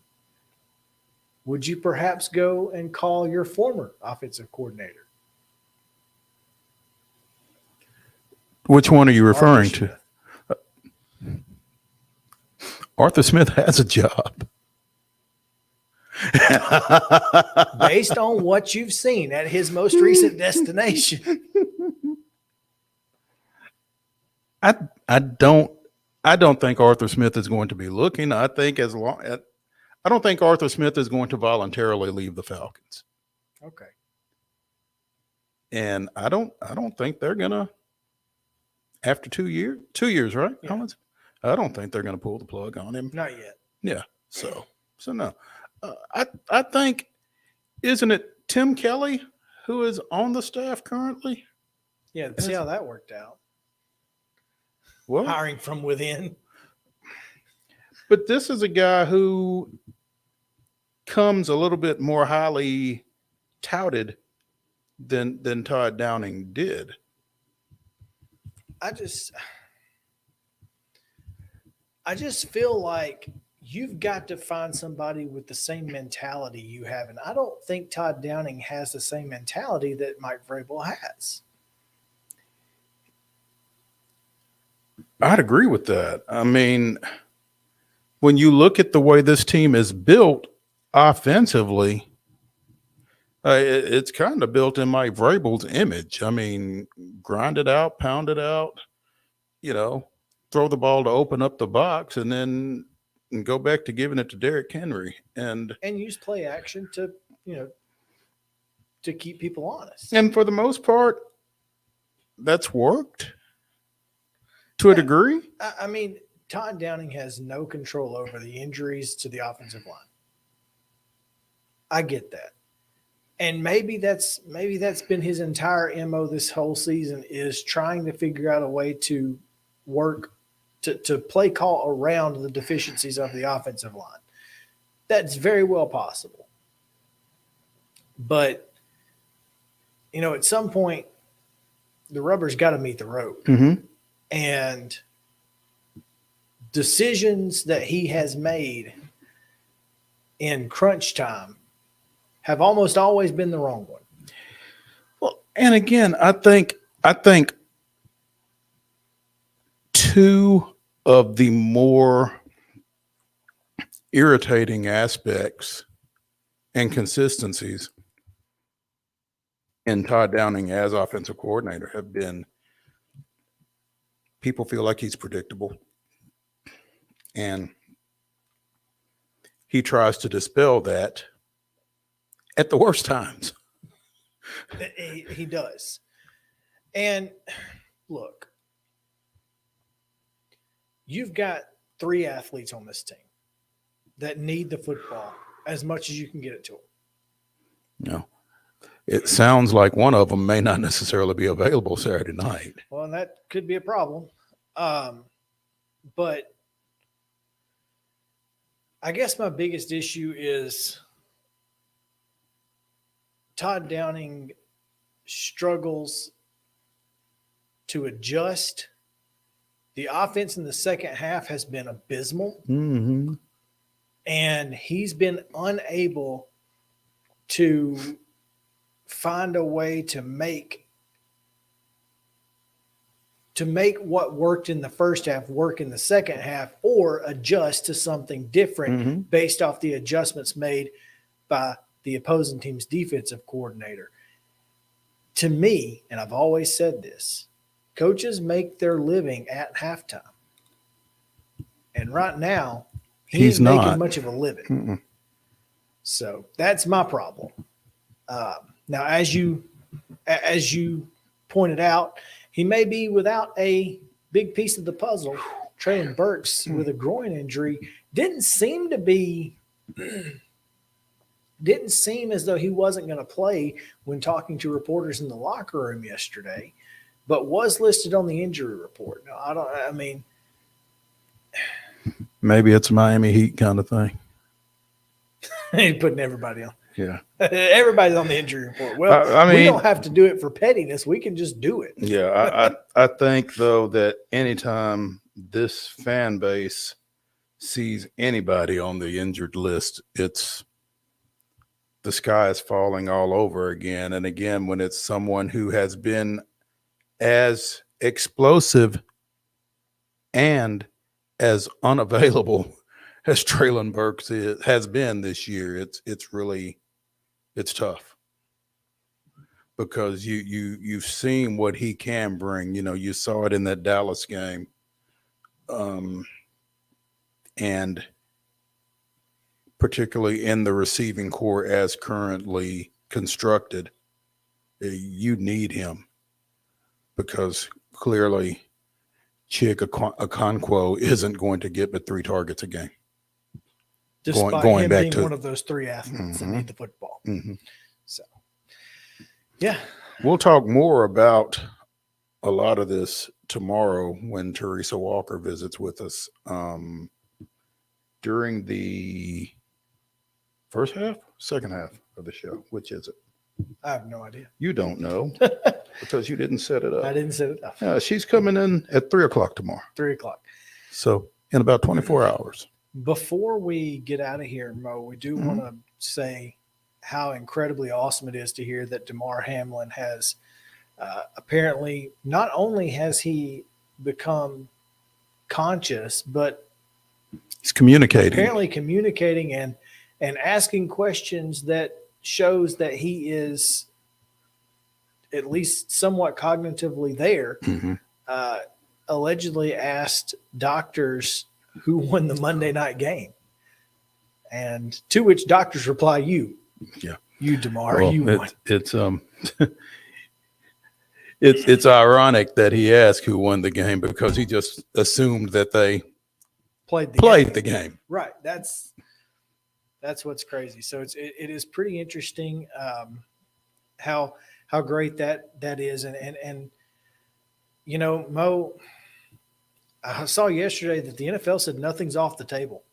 would you perhaps go and call your former offensive coordinator? Which one are you referring to? Arthur Smith has a job. Based on what you've seen at his most recent destination. I don't think Arthur Smith is going to be looking. I don't think Arthur Smith is going to voluntarily leave the Falcons. Okay. And I don't think they're gonna. After 2 years, right? Yeah. I don't think they're going to pull the plug on him. Not yet. Yeah. So no. I think, isn't it Tim Kelly who is on the staff currently? Yeah. See how that worked out. Well, hiring from within. But this is a guy who comes a little bit more highly touted than Todd Downing did. I just feel like you've got to find somebody with the same mentality you have. And I don't think Todd Downing has the same mentality that Mike Vrabel has. I'd agree with that. I mean, when you look at the way this team is built offensively, it's kind of built in Mike Vrabel's image. I mean, grind it out, pound it out, throw the ball to open up the box, and then and go back to giving it to Derrick Henry and use play action to, to keep people honest. And for the most part, that's worked to a degree. I mean, Todd Downing has no control over the injuries to the offensive line. I get that. And maybe that's been his entire MO this whole season, is trying to figure out a way to work to play call around the deficiencies of the offensive line. That's very well possible. But, at some point, the rubber's got to meet the road. Mm-hmm. And decisions that he has made in crunch time have almost always been the wrong one. Well, and again, I think two of the more irritating aspects and consistencies in Todd Downing as offensive coordinator have been, people feel like he's predictable, and he tries to dispel that at the worst times. He does. And look, you've got 3 athletes on this team that need the football as much as you can get it to them. No. It sounds like one of them may not necessarily be available Saturday night. Well, and that could be a problem. But I guess my biggest issue is Todd Downing struggles to adjust. The offense in the second half has been abysmal. Mm-hmm. And he's been unable to find a way to make what worked in the first half work in the second half, or adjust to something different based off the adjustments made by the opposing team's defensive coordinator. To me, and I've always said this, coaches make their living at halftime. And right now, he's not making much of a living. Mm-mm. So that's my problem. Now, as you pointed out, he may be without a big piece of the puzzle. Traylon Burks with a groin injury didn't seem as though he wasn't going to play when talking to reporters in the locker room yesterday, but was listed on the injury report. Now, maybe it's a Miami Heat kind of thing. He's putting everybody on. Yeah. Everybody's on the injury report. Well, we don't have to do it for pettiness. We can just do it. Yeah. I think, though, that anytime this fan base sees anybody on the injured list, it's the sky is falling all over again. And again, when it's someone who has been as explosive and as unavailable as Traylon Burks has been this year, it's tough, because you've seen what he can bring. You saw it in that Dallas game, and particularly in the receiving core as currently constructed, you need him, because clearly Chig Okonkwo isn't going to get but 3 targets a game. Despite going him back being to one of those 3 athletes that need the football. Mm-hmm. So, yeah. We'll talk more about a lot of this tomorrow when Teresa Walker visits with us. During the first half, second half of the show, which is it? I have no idea. You don't know because you didn't set it up. I didn't set it up. She's coming in at 3:00 tomorrow. 3:00. So in about 24 hours. Before we get out of here, Mo, we do want to say how incredibly awesome it is to hear that Damar Hamlin has apparently, not only has he become conscious, but he's communicating. Apparently communicating and asking questions that shows that he is at least somewhat cognitively there. Mm-hmm. Allegedly asked doctors who won the Monday night game. And to which doctors reply, you. Yeah. You, DeMar, Well, you won. It's ironic that he asked who won the game because he just assumed that they played the game. Right. That's what's crazy. So it is pretty interesting how great that is. And you know, Mo, I saw yesterday that the NFL said nothing's off the table.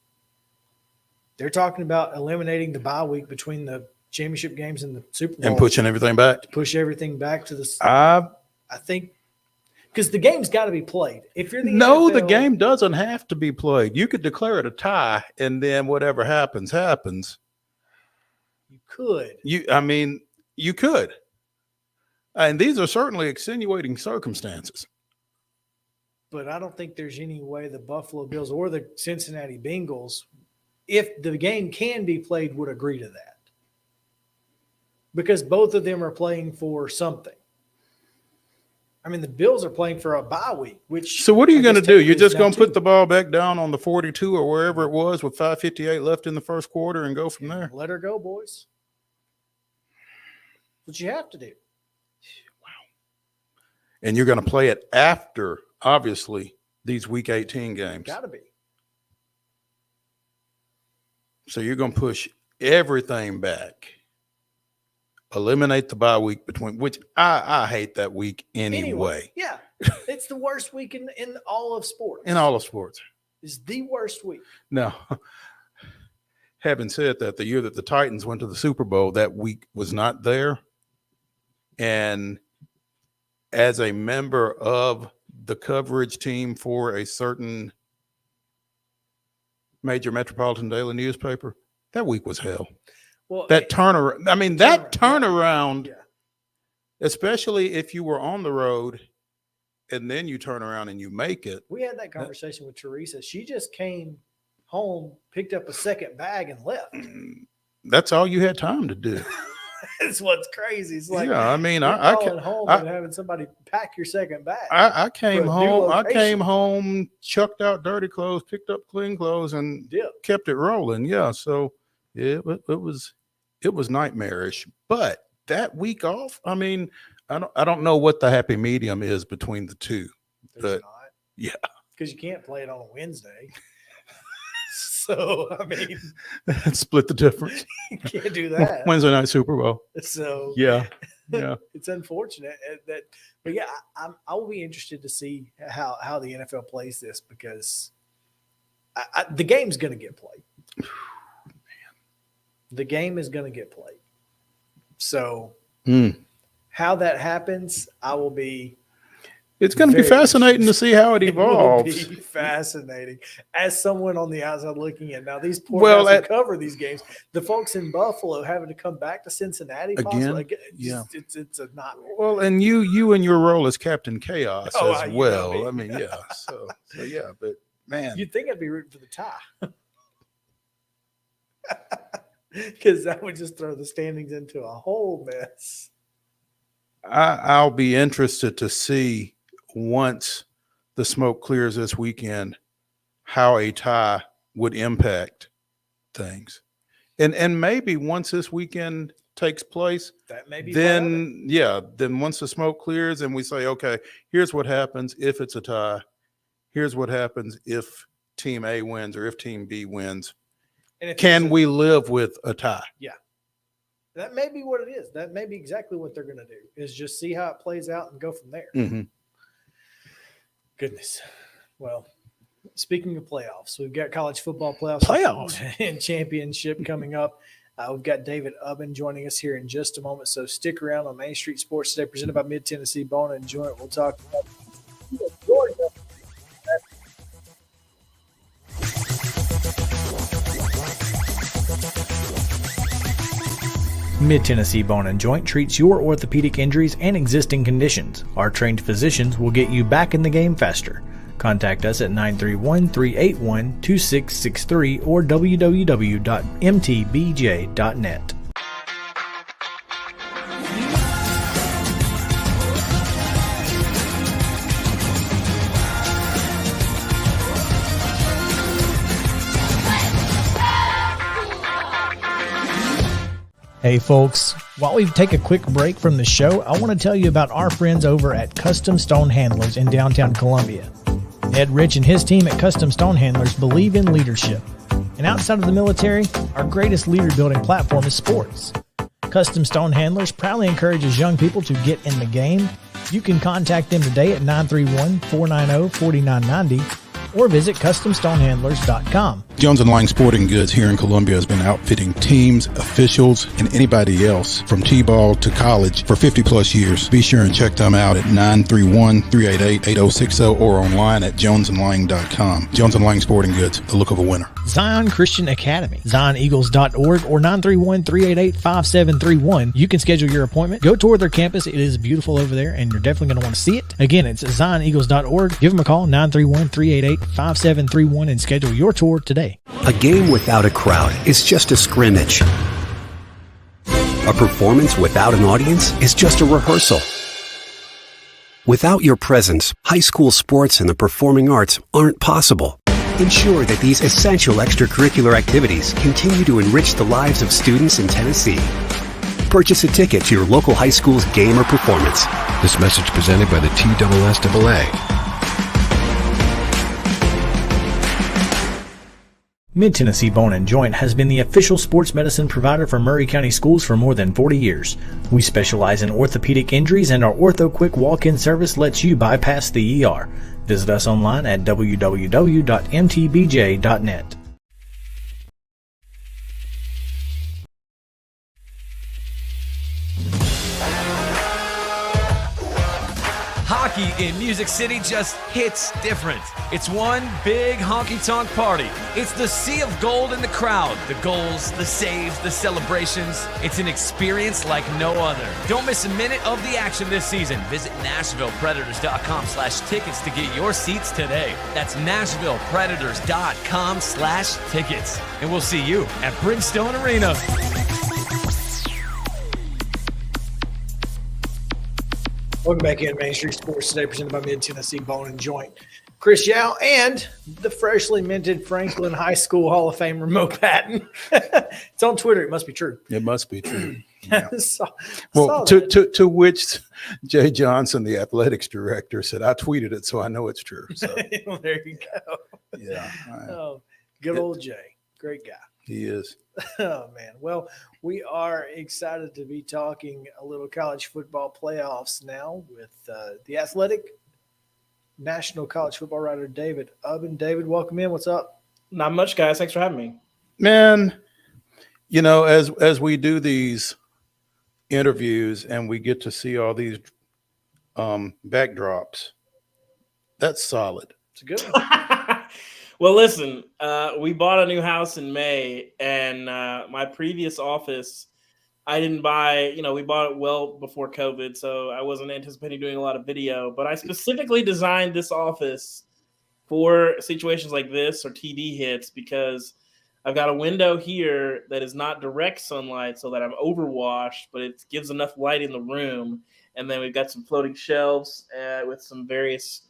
They're talking about eliminating the bye week between the championship games and the Super Bowl. And pushing everything back. Push everything back to the I think because the game's got to be played. If you're the No, NFL, the game doesn't have to be played. You could declare it a tie, and then whatever happens, happens. You could. You could. And these are certainly extenuating circumstances. But I don't think there's any way the Buffalo Bills or the Cincinnati Bengals, if the game can be played, would agree to that. Because both of them are playing for something. I mean, the Bills are playing for a bye week, which. So what are you going to do? You're just going to put the the ball back down on the 42 or wherever it was with 5:58 left in the first quarter and go from there? Let her go, boys. What you have to do. And you're going to play it after, obviously, these Week 18 games. Got to be. So you're going to push everything back. Eliminate the bye week between, which I hate that week anyway. Yeah. It's the worst week in all of sports. In all of sports. It's the worst week. Now, having said that, the year that the Titans went to the Super Bowl, that week was not there. And as a member of the coverage team for a certain major metropolitan daily newspaper, that week was hell. Well, that turnaround, yeah. Especially if you were on the road and then you turn around and you make it. We had that conversation with Teresa. She just came home, picked up a second bag, and left. That's all you had time to do. That's what's crazy. It's like, yeah, I mean, I came home and having somebody pack your second bag. I came home. I came home, chucked out dirty clothes, picked up clean clothes, and kept it rolling. Yeah, so it was nightmarish. But that week off, I mean, I don't know what the happy medium is between the two. There's but not. Yeah, because you can't play it on a Wednesday. So, I mean, split the difference. You can't do that. Wednesday night Super Bowl. So, yeah. It's unfortunate but yeah, I will be interested to see how the NFL plays this because the game's going to get played. The game is going to get played. So, how that happens, I will be. It's going to be fascinating to see how it evolves. It will be fascinating. As someone on the outside looking in. Now, these poor guys who cover these games, the folks in Buffalo having to come back to Cincinnati again. It's a not. Well, and you and your role as Captain Chaos as well. You know I mean, yeah. So yeah, but man. You'd think I'd be rooting for the tie. Because that would just throw the standings into a whole mess. I'll be interested to see once the smoke clears this weekend how a tie would impact things. And maybe once this weekend takes place, that may be then once the smoke clears and we say, okay, here's what happens if it's a tie. Here's what happens if team A wins or if team B wins. Can we live with a tie? Yeah. That may be what it is. That may be exactly what they're going to do is just see how it plays out and go from there. Mm-hmm. Goodness. Well, speaking of playoffs, we've got college football playoffs and championship coming up. We've got David UBBEN joining us here in just a moment. So stick around on Main Street Sports today, presented by Mid-Tennessee Bone and Joint. We'll talk about Georgia. Mid-Tennessee Bone and Joint treats your orthopedic injuries and existing conditions. Our trained physicians will get you back in the game faster. Contact us at 931-381-2663 or www.mtbj.net. Hey folks, while we take a quick break from the show, I want to tell you about our friends over at Custom Stone Handlers in downtown Columbia. Ed Rich and his team at Custom Stone Handlers believe in leadership. And outside of the military, our greatest leader building platform is sports. Custom Stone Handlers proudly encourages young people to get in the game. You can contact them today at 931-490-4990 or visit CustomStonehandlers.com. Jones and Lang Sporting Goods here in Columbia has been outfitting teams, officials, and anybody else from T-ball to college for 50 plus years. Be sure and check them out at 931-388-8060 or online at jonesandlang.com. Jones and Lang Sporting Goods, the look of a winner. Zion Christian Academy, ZionEagles.org or 931-388-5731. You can schedule your appointment. Go tour their campus. It is beautiful over there, and you're definitely going to want to see it. Again, it's ZionEagles.org. Give them a call, 931-388-5731, and schedule your tour today. A game without a crowd is just a scrimmage. A performance without an audience is just a rehearsal. Without your presence, high school sports and the performing arts aren't possible. Ensure that these essential extracurricular activities continue to enrich the lives of students in Tennessee. Purchase a ticket to your local high school's game or performance. This message presented by the TSSAA. Mid-Tennessee Bone & Joint has been the official sports medicine provider for Murray County Schools for more than 40 years. We specialize in orthopedic injuries, and our Ortho Quick walk-in service lets you bypass the ER. Visit us online at www.mtbj.net. Hockey in Music City just hits different. It's one big honky-tonk party. It's the sea of gold in the crowd. The goals, the saves, the celebrations. It's an experience like no other. Don't miss a minute of the action this season. Visit NashvillePredators.com/tickets to get your seats today. That's NashvillePredators.com/tickets. And we'll see you at Bridgestone Arena. Welcome back in Main Street Sports Today, presented by Mid-Tennessee Bone & Joint. Chris Yow and the freshly minted Franklin High School Hall of Famer Mo Patton. It's on Twitter. It must be true. It must be true. Yeah. Well, to which Jay Johnson, the athletics director, said, I tweeted it, so I know it's true. So. Well, there you go. Yeah. Oh, good old Jay. Great guy. He is. Oh, man. Well, we are excited to be talking a little college football playoffs now with the athletic national college football writer, David UBBEN. David, welcome in. What's up? Not much, guys. Thanks for having me. Man, you know, as we do these interviews and we get to see all these backdrops, that's solid. It's a good one. Well, listen, we bought a new house in May, and my previous office, I didn't buy, we bought it well before COVID, so I wasn't anticipating doing a lot of video, but I specifically designed this office for situations like this or TV hits because I've got a window here that is not direct sunlight so that I'm overwashed, but it gives enough light in the room. And then we've got some floating shelves with some various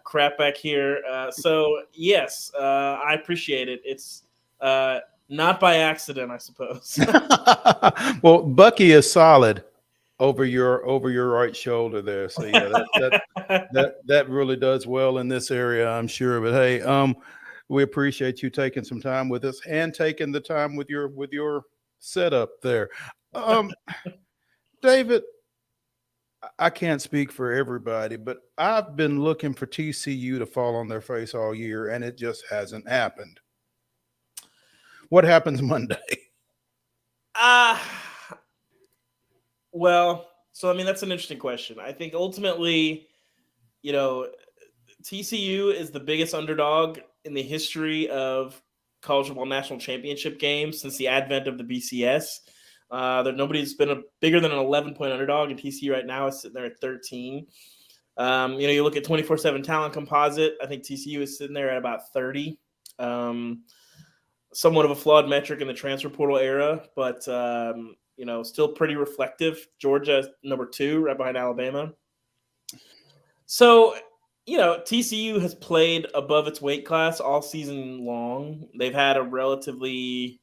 crap back here. So, yes, I appreciate it. It's not by accident, I suppose. Well, Bucky is solid over your right shoulder there. So, yeah, that really does well in this area, I'm sure. But, hey, we appreciate you taking some time with us and taking the time with your setup there. David, I can't speak for everybody, but I've been looking for TCU to fall on their face all year, and it just hasn't happened. What happens Monday? Well, so, I mean, that's an interesting question. I think ultimately, TCU is the biggest underdog in the history of college football national championship games since the advent of the BCS. Nobody's been bigger than an 11-point underdog, and TCU right now is sitting there at 13. You look at 24/7 talent composite. I think TCU is sitting there at about 30. Somewhat of a flawed metric in the transfer portal era, but still pretty reflective. Georgia number 2, right behind Alabama. So, TCU has played above its weight class all season long. They've had a relatively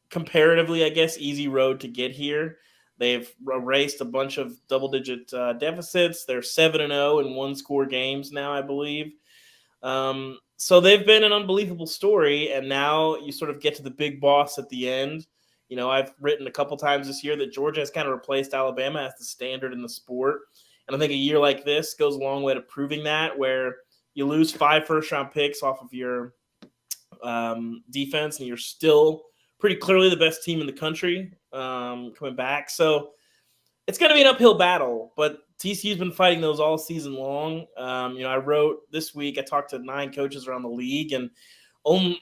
comparatively, I guess, easy road to get here. They've erased a bunch of double-digit deficits. They're 7-0 in one-score games now, I believe. So they've been an unbelievable story, and now you sort of get to the big boss at the end. I've written a couple times this year that Georgia has kind of replaced Alabama as the standard in the sport. And I think a year like this goes a long way to proving that, where you lose 5 first-round picks off of your defense, and you're still pretty clearly the best team in the country coming back. So it's going to be an uphill battle, but TCU's been fighting those all season long. I wrote this week, I talked to 9 coaches around the league and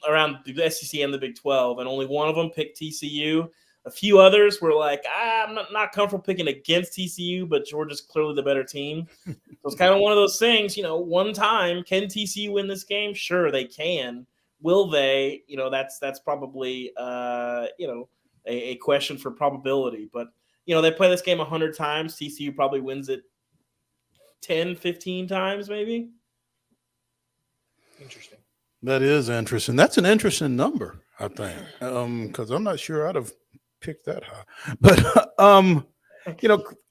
around the SEC and the Big 12, and only one of them picked TCU. A few others were like, I'm not comfortable picking against TCU, but Georgia's clearly the better team. So it's kind of one of those things, one time, can TCU win this game? Sure, they can. Will they? That's probably, a question for probability. But, they play this game 100 times. TCU probably wins it 10, 15 times maybe. Interesting. That is interesting. That's an interesting number, I think, because I'm not sure I'd have picked that high. But,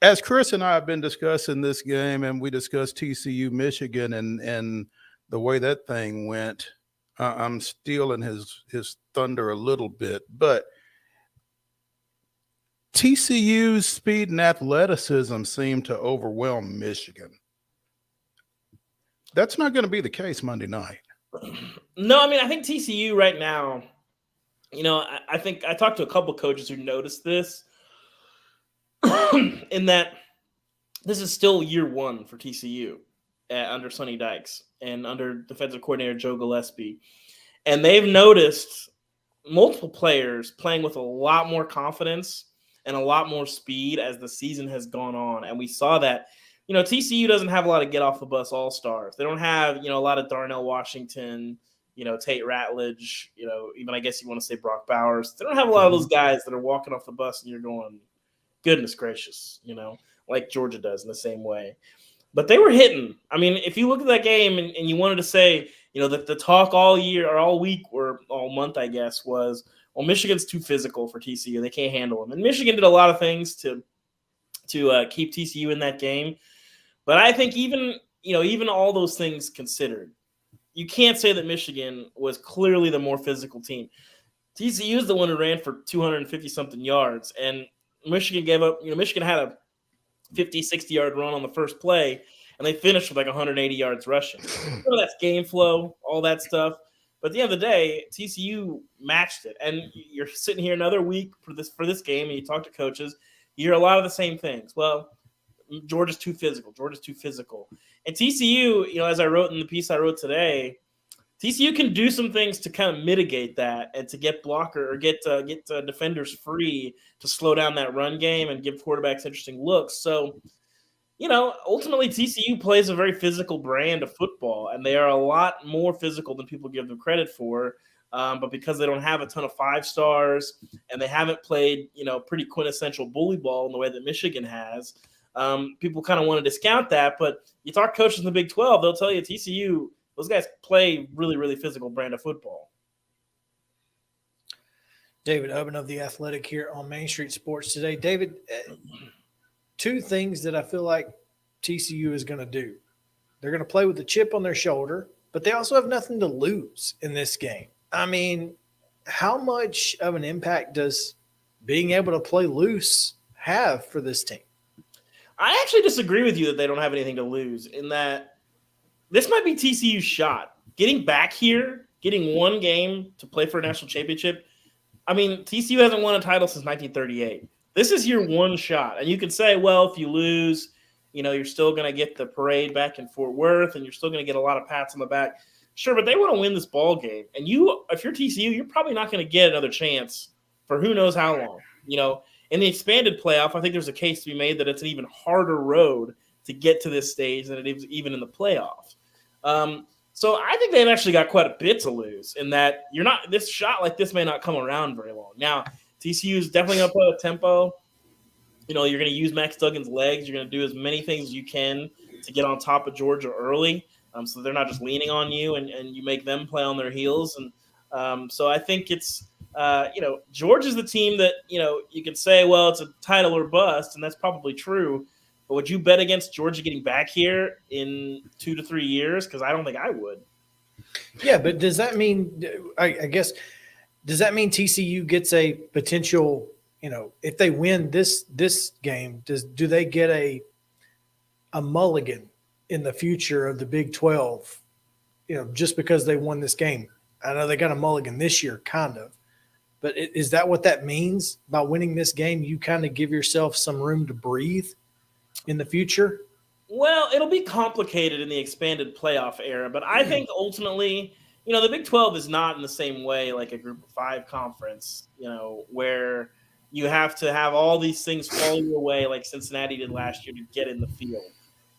as Chris and I have been discussing this game, and we discussed TCU Michigan and the way that thing went, I'm stealing his thunder a little bit. But TCU's speed and athleticism seemed to overwhelm Michigan. That's not going to be the case Monday night. No, I think TCU right now, I think I talked to a couple coaches who noticed this in that this is still year 1 for TCU under Sonny Dykes and under defensive coordinator Joe Gillespie. And they've noticed multiple players playing with a lot more confidence and a lot more speed as the season has gone on. And we saw that. TCU doesn't have a lot of get-off-the-bus all-stars. They don't have, a lot of Darnell Washington, Tate Ratledge, even I guess you want to say Brock Bowers. They don't have a lot of those guys that are walking off the bus and you're going, goodness gracious, like Georgia does in the same way. But they were hitting. If you look at that game and you wanted to say, that the talk all year or all week or all month, I guess, was, well, Michigan's too physical for TCU. They can't handle them. And Michigan did a lot of things to keep TCU in that game. But I think even all those things considered, you can't say that Michigan was clearly the more physical team. TCU is the one who ran for 250-something yards, and Michigan gave up. Michigan had a 50, 60-yard run on the first play, and they finished with like 180 yards rushing. That's game flow, all that stuff. But at the end of the day, TCU matched it. And you're sitting here another week for this game, and you talk to coaches, you hear a lot of the same things. Well, Georgia's too physical. Georgia's too physical. And TCU, as I wrote in the piece I wrote today, TCU can do some things to kind of mitigate that and to get blocker or get defenders free to slow down that run game and give quarterbacks interesting looks. So, ultimately TCU plays a very physical brand of football, and they are a lot more physical than people give them credit for. But because they don't have a ton of 5-stars and they haven't played, pretty quintessential bully ball in the way that Michigan has, people kind of want to discount that. But you talk coaches in the Big 12, they'll tell you TCU, those guys play really, really physical brand of football. David Ubben of The Athletic here on Main Street Sports today. David, 2 things that I feel like TCU is going to do. They're going to play with the chip on their shoulder, but they also have nothing to lose in this game. How much of an impact does being able to play loose have for this team? I actually disagree with you that they don't have anything to lose, in that this might be TCU's shot. Getting back here, getting one game to play for a national championship. TCU hasn't won a title since 1938. This is your one shot. And you can say, well, if you lose, you're still going to get the parade back in Fort Worth and you're still going to get a lot of pats on the back. Sure, but they want to win this ball game. And if you're TCU, you're probably not going to get another chance for who knows how long. In the expanded playoff, I think there's a case to be made that it's an even harder road to get to this stage than it is even in the playoffs. So I think they've actually got quite a bit to lose, in that this shot like this may not come around very long. Now, TCU is definitely going to play with tempo. You're going to use Max Duggan's legs. You're going to do as many things as you can to get on top of Georgia early, so they're not just leaning on you and you make them play on their heels. And so I think it's Georgia's the team that, you could say, well, it's a title or bust, and that's probably true. But would you bet against Georgia getting back here in 2 to 3 years? Because I don't think I would. Yeah, but does that mean, I guess, does that mean TCU gets a potential, if they win this game, do they get a mulligan in the future of the Big 12, just because they won this game? I know they got a mulligan this year, kind of. But is that what that means? By winning this game, you kind of give yourself some room to breathe in the future? Well, it'll be complicated in the expanded playoff era, but I think ultimately, the Big 12 is not in the same way like a Group of 5 conference, where you have to have all these things fall your way like Cincinnati did last year to get in the field.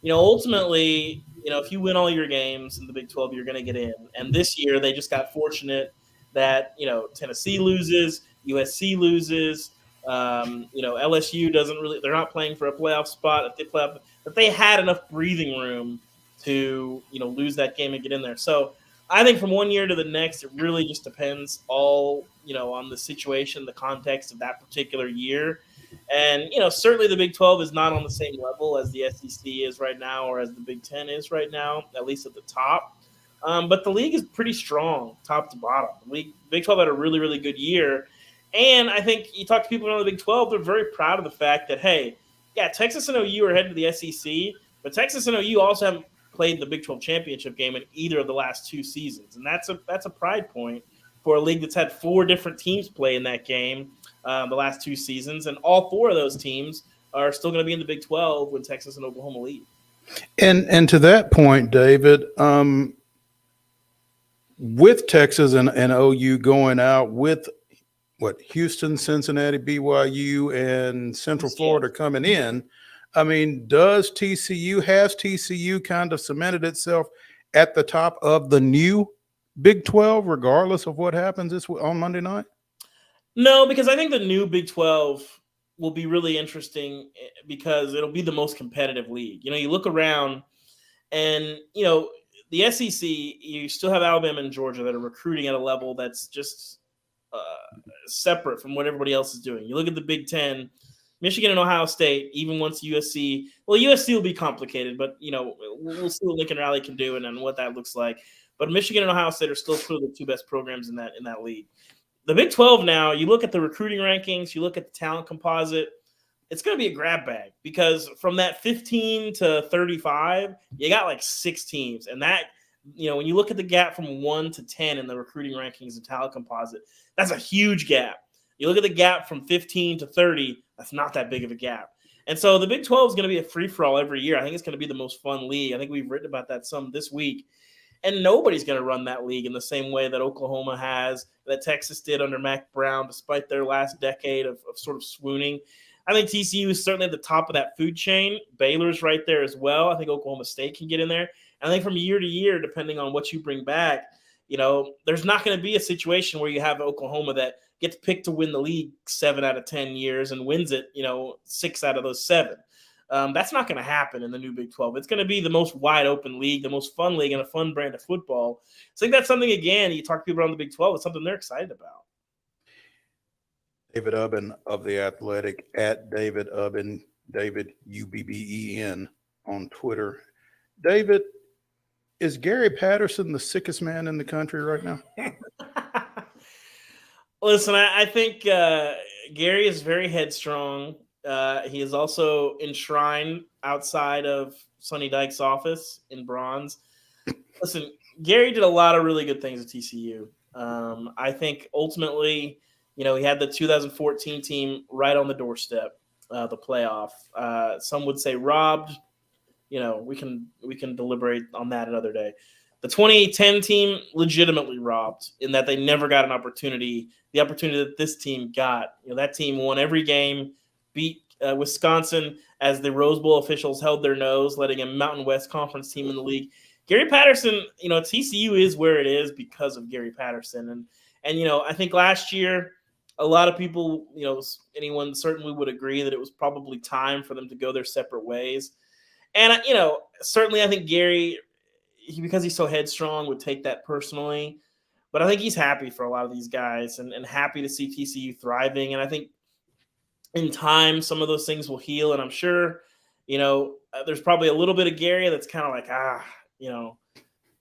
Ultimately, if you win all your games in the Big 12, you're going to get in. And this year, they just got fortunate that, Tennessee loses, USC loses, LSU doesn't really – they're not playing for a playoff spot. If they play up, but they had enough breathing room to, lose that game and get in there. So I think from one year to the next, it really just depends all, on the situation, the context of that particular year. And, certainly the Big 12 is not on the same level as the SEC is right now or as the Big 10 is right now, at least at the top. But the league is pretty strong, top to bottom. Big 12 had a really, really good year. And I think you talk to people around the Big 12, they're very proud of the fact that, hey, yeah, Texas and OU are headed to the SEC, but Texas and OU also haven't played the Big 12 championship game in either of the last 2 seasons. And that's a pride point for a league that's had 4 different teams play in that game the last 2 seasons. And all 4 of those teams are still going to be in the Big 12 when Texas and Oklahoma lead. And to that point, David, with Texas and OU going out, with Houston, Cincinnati, BYU, and Central Florida coming in, I mean, has TCU kind of cemented itself at the top of the new Big 12, regardless of what happens on Monday night? No, because I think the new Big 12 will be really interesting because it'll be the most competitive league. You look around and, the SEC, you still have Alabama and Georgia that are recruiting at a level that's just separate from what everybody else is doing. You look at the Big 10, Michigan and Ohio State, even once USC will be complicated, but, we'll see what Lincoln Riley can do and what that looks like. But Michigan and Ohio State are still clearly the 2 best programs in that league. The Big 12 now, you look at the recruiting rankings, you look at the talent composite, it's going to be a grab bag because from that 15 to 35, you got like 6 teams. And that, when you look at the gap from 1 to 10 in the recruiting rankings and talent composite, that's a huge gap. You look at the gap from 15 to 30, that's not that big of a gap. And so the Big 12 is going to be a free-for-all every year. I think it's going to be the most fun league. I think we've written about that some this week. And nobody's going to run that league in the same way that Oklahoma has, that Texas did under Mac Brown, despite their last decade of sort of swooning. I think TCU is certainly at the top of that food chain. Baylor's right there as well. I think Oklahoma State can get in there. And I think from year to year, depending on what you bring back, there's not going to be a situation where you have Oklahoma that gets picked to win the league 7 out of 10 years and wins it, 6 out of those 7. That's not going to happen in the new Big 12. It's going to be the most wide open league, the most fun league, and a fun brand of football. So I think that's something, again, you talk to people around the Big 12, it's something they're excited about. David Ubben of The Athletic, at David Ubben, David UBBEN on Twitter. David, is Gary Patterson the sickest man in the country right now? Listen, I think Gary is very headstrong. He is also enshrined outside of Sonny Dykes' office in bronze. Listen, Gary did a lot of really good things at TCU. I think ultimately, he had the 2014 team right on the doorstep, the playoff. Some would say robbed. We can deliberate on that another day. The 2010 team legitimately robbed in that they never got an opportunity. The opportunity that this team got, that team won every game, beat Wisconsin as the Rose Bowl officials held their nose, letting a Mountain West Conference team in the league. Gary Patterson, TCU is where it is because of Gary Patterson. And I think last year, a lot of people, anyone certainly would agree that it was probably time for them to go their separate ways. And, certainly I think Gary, because he's so headstrong, would take that personally. But I think he's happy for a lot of these guys and happy to see TCU thriving. And I think in time, some of those things will heal. And I'm sure, there's probably a little bit of Gary that's kind of like,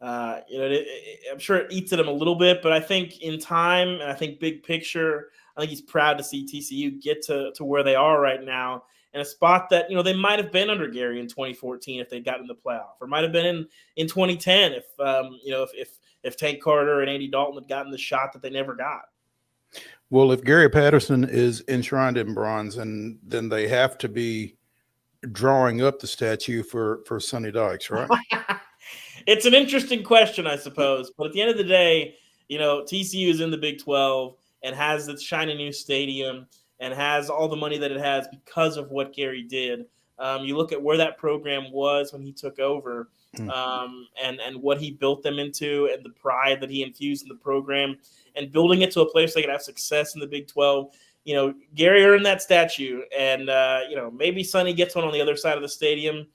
I'm sure it eats at him a little bit. But I think in time, and I think big picture, I think he's proud to see TCU get to where they are right now, in a spot that, they might have been under Gary in 2014 if they'd gotten in the playoff, or might have been in 2010 if Tank Carter and Andy Dalton had gotten the shot that they never got. Well, if Gary Patterson is enshrined in bronze, and then they have to be drawing up the statue for Sonny Dykes, right? It's an interesting question, I suppose. But at the end of the day, TCU is in the Big 12 and has its shiny new stadium and has all the money that it has because of what Gary did. You look at where that program was when he took over, and what he built them into, and the pride that he infused in the program, and building it to a place they could have success in the Big 12. Gary earned that statue, and maybe Sonny gets one on the other side of the stadium.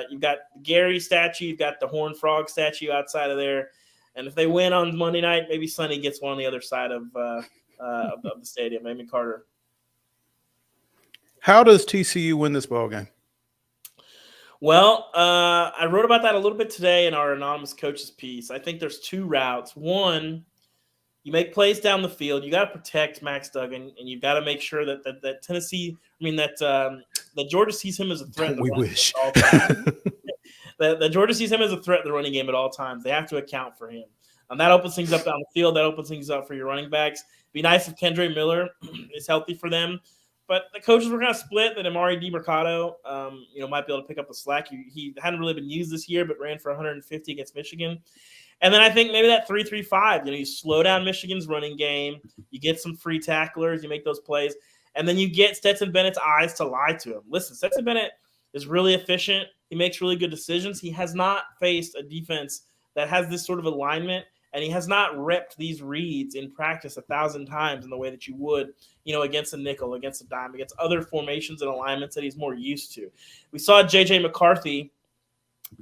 You've got Gary statue, you've got the Horned Frog statue outside of there, and if they win on Monday night, maybe Sonny gets one on the other side of the stadium. Amy Carter. How does TCU win this ball game? Well, I wrote about that a little bit today in our anonymous coaches piece. I think there's two routes. One, you make plays down the field. You got to protect Max Duggan, and you've got to make sure that Tennessee, that Georgia sees him as a threat. We wish. that Georgia sees him as a threat in the running game at all times. They have to account for him. That opens things up down the field. That opens things up for your running backs. It'd be nice if Kendre Miller is healthy for them. But the coaches were kind of split that Amari DiMercado, might be able to pick up the slack. He hadn't really been used this year, but ran for 150 against Michigan. And then I think maybe that 3-3-5, you slow down Michigan's running game. You get some free tacklers. You make those plays. And then you get Stetson Bennett's eyes to lie to him. Listen, Stetson Bennett is really efficient. He makes really good decisions. He has not faced a defense that has this sort of alignment, and he has not repped these reads in practice 1,000 times in the way that you would, against a nickel, against a dime, against other formations and alignments that he's more used to. We saw J.J. McCarthy,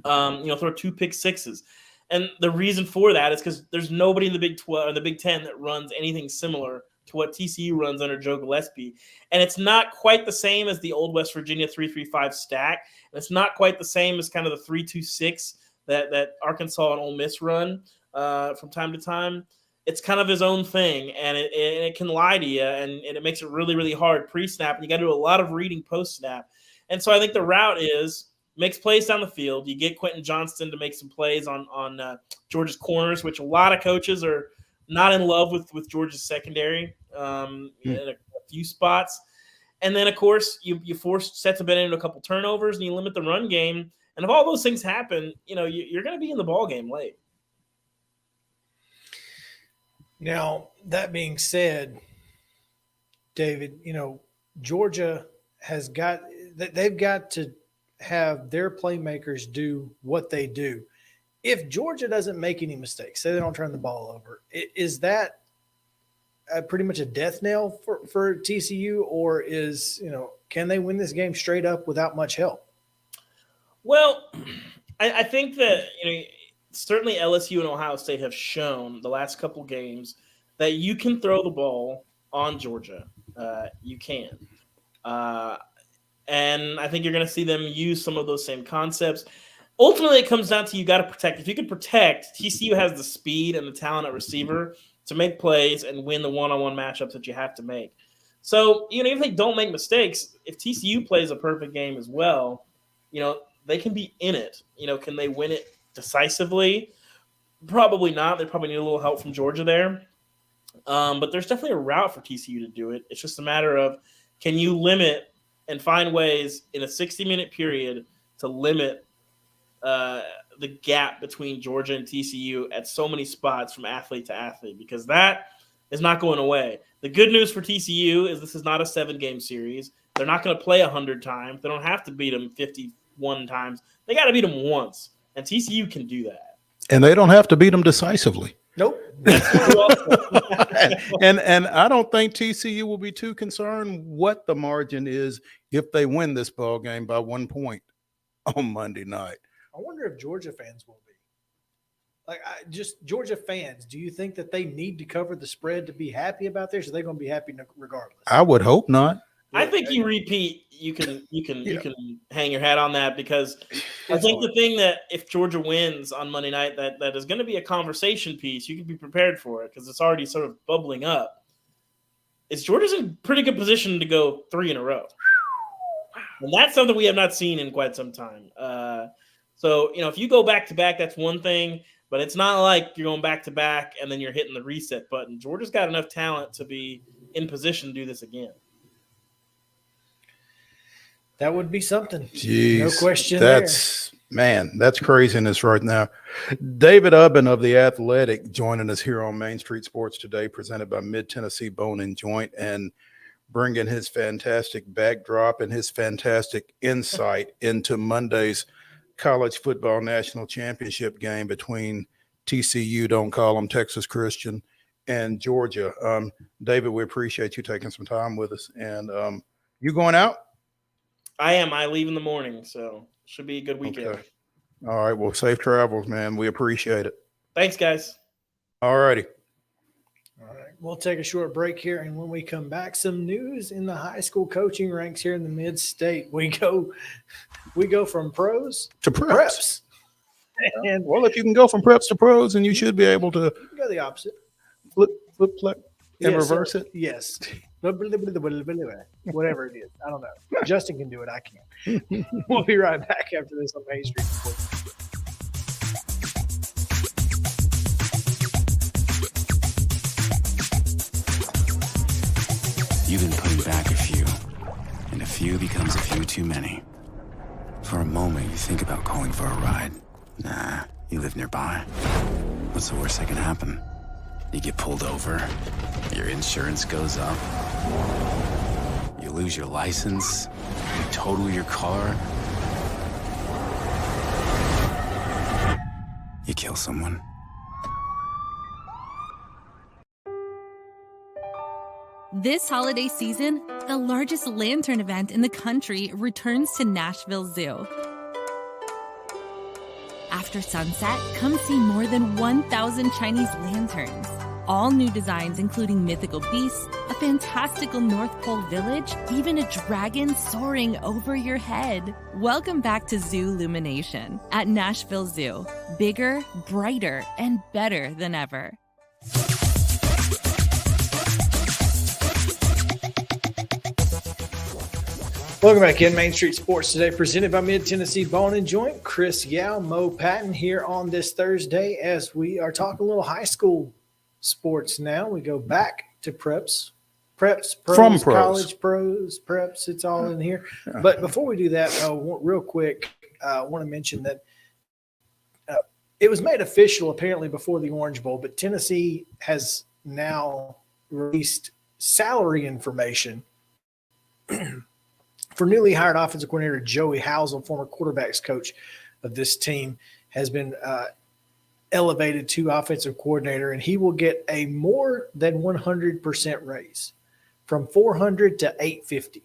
throw 2 pick sixes. And the reason for that is because there's nobody in the Big 12 or the Big 10 that runs anything similar to what TCU runs under Joe Gillespie. And it's not quite the same as the old West Virginia 3-3-5 stack. And it's not quite the same as kind of the 3-2-6 that Arkansas and Ole Miss run from time to time. It's kind of his own thing, and it can lie to you, and it makes it really, really hard pre-snap. And you got to do a lot of reading post-snap. And so I think the route is makes plays down the field. You get Quentin Johnston to make some plays on Georgia's corners, which a lot of coaches are not in love with Georgia's secondary in a few spots. And then, of course, you force Stetson Bennett into a couple turnovers, and you limit the run game. And if all those things happen, you're going to be in the ball game late. Now, that being said, David, Georgia they've got to have their playmakers do what they do. If Georgia doesn't make any mistakes, say they don't turn the ball over, is that pretty much a death knell for TCU, or can they win this game straight up without much help? Well, I think that certainly LSU and Ohio State have shown the last couple games that you can throw the ball on Georgia. You can. And I think you're going to see them use some of those same concepts. Ultimately, it comes down to you got to protect. If you can protect, TCU has the speed and the talent at receiver to make plays and win the one-on-one matchups that you have to make. So, even if they don't make mistakes, if TCU plays a perfect game as well, they can be in it. Can they win it decisively? Probably not. They probably need a little help from Georgia there. But there's definitely a route for TCU to do it. It's just a matter of, can you limit and find ways in a 60-minute period to limit the gap between Georgia and TCU at so many spots from athlete to athlete, because that is not going away. The good news for TCU is this is not a 7-game series. They're not going to play 100 times. They don't have to beat them 51 times. They got to beat them once, and TCU can do that. And they don't have to beat them decisively. Nope. and I don't think TCU will be too concerned what the margin is if they win this ball game by 1 point on Monday night. I wonder if Georgia fans will be. Just Georgia fans, do you think that they need to cover the spread to be happy about this? Or are they going to be happy regardless? I would hope not. I think you repeat. You can hang your hat on that, because I think the thing that if Georgia wins on Monday night, that is going to be a conversation piece. You can be prepared for it because it's already sort of bubbling up. Is Georgia's in pretty good position to go 3 in a row, and that's something we have not seen in quite some time. So if you go back to back, that's one thing, but it's not like you're going back to back and then you're hitting the reset button. Georgia's got enough talent to be in position to do this again. That would be something. Jeez, no question. That's craziness right now. David Ubben of The Athletic joining us here on Main Street Sports today, presented by Mid-Tennessee Bone and Joint, and bringing his fantastic backdrop and his fantastic insight into Monday's college football national championship game between TCU, don't call them Texas Christian, and Georgia. David, we appreciate you taking some time with us. And you going out? I am. I leave in the morning, so should be a good weekend. Okay. All right. Well, safe travels, man. We appreciate it. Thanks, guys. All righty. All right. We'll take a short break here, and when we come back, some news in the high school coaching ranks here in the Mid-State. We go from pros to preps. And well, if you can go from preps to pros, then you should be able to go the opposite. Flip, and reverse it. Yes. Whatever it is. I don't know. Justin can do it. I can't. We'll be right back after this on Main Street Sports. You've been putting back a few, and a few becomes a few too many. For a moment, you think about calling for a ride. Nah, you live nearby. What's the worst that can happen? You get pulled over, your insurance goes up, you lose your license, you total your car, you kill someone. This holiday season, the largest lantern event in the country returns to Nashville Zoo. After sunset, come see more than 1,000 Chinese lanterns. All new designs including mythical beasts, a fantastical North Pole village, even a dragon soaring over your head. Welcome back to Zoo Illumination at Nashville Zoo. Bigger, brighter, and better than ever. Welcome back in Main Street Sports today, presented by Mid-Tennessee Bone and Joint. Chris Yow, Mo Patton here on this Thursday as we are talking a little high school sports now. We go back to preps, pros, college pros, preps. It's all in here. But before we do that, real quick, I want to mention that it was made official apparently before the Orange Bowl, but Tennessee has now released salary information for newly hired offensive coordinator Joey Housel, former quarterbacks coach of this team, has been elevated to offensive coordinator, and he will get a more than 100% raise from $400 to $850.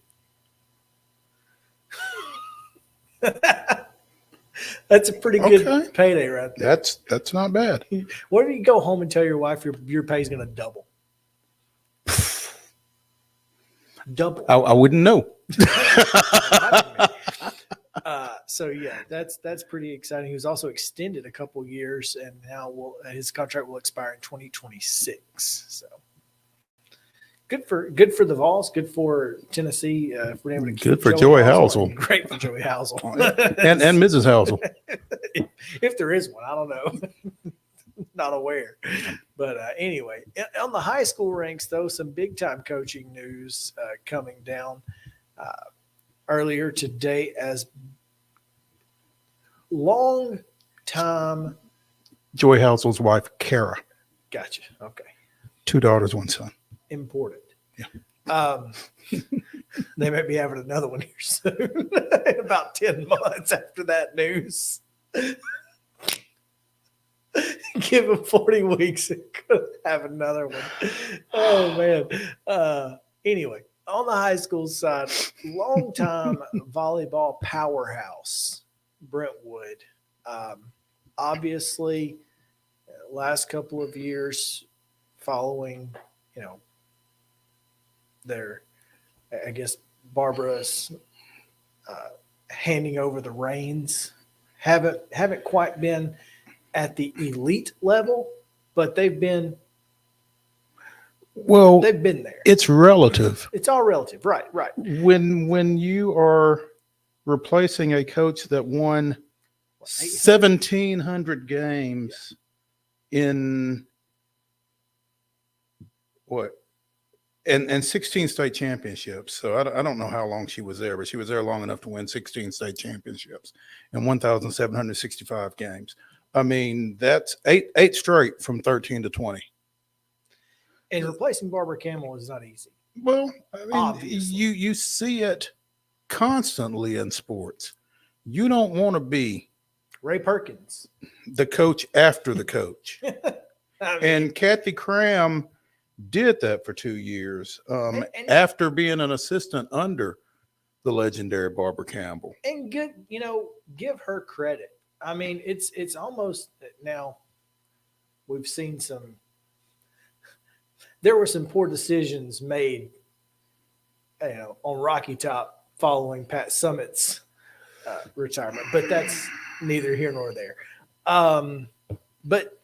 That's a pretty good payday right there. That's not bad. Why don't you go home and tell your wife your pay is going to double? Double. I wouldn't know. So yeah, that's pretty exciting. He was also extended a couple years, and now his contract will expire in 2026. So good for the Vols. Good for Tennessee. If we're able to keep good for Joey Housel. Great for Joey Housel and Mrs. Housel. if there is one, I don't know. Not aware. But anyway, on the high school ranks, though, some big-time coaching news coming down earlier today as long-time Joey Housel's wife, Kara. Gotcha. Okay. 2 daughters, 1 son. Important. Yeah. They may be having another one here soon. In about 10 months after that news. Give him 40 weeks and could have another one. Oh, man. Anyway, on the high school side, longtime volleyball powerhouse, Brentwood. Obviously, last couple of years following, their, I guess, Barbara's handing over the reins, haven't quite been at the elite level, but they've been there. It's relative. It's all relative. Right. When you are replacing a coach that won 1,700 games in and 16 state championships. So I don't know how long she was there, but she was there long enough to win 16 state championships and 1,765 games. I mean, that's eight straight from 13 to 20. And replacing Barbara Campbell is not easy. Well, I mean, you see it constantly in sports. You don't want to be Ray Perkins, the coach after the coach. And Kathy Cram did that for 2 years after being an assistant under the legendary Barbara Campbell. And good, give her credit. I mean, it's almost now we've seen there were some poor decisions made, on Rocky Top following Pat Summitt's retirement, but that's neither here nor there. But,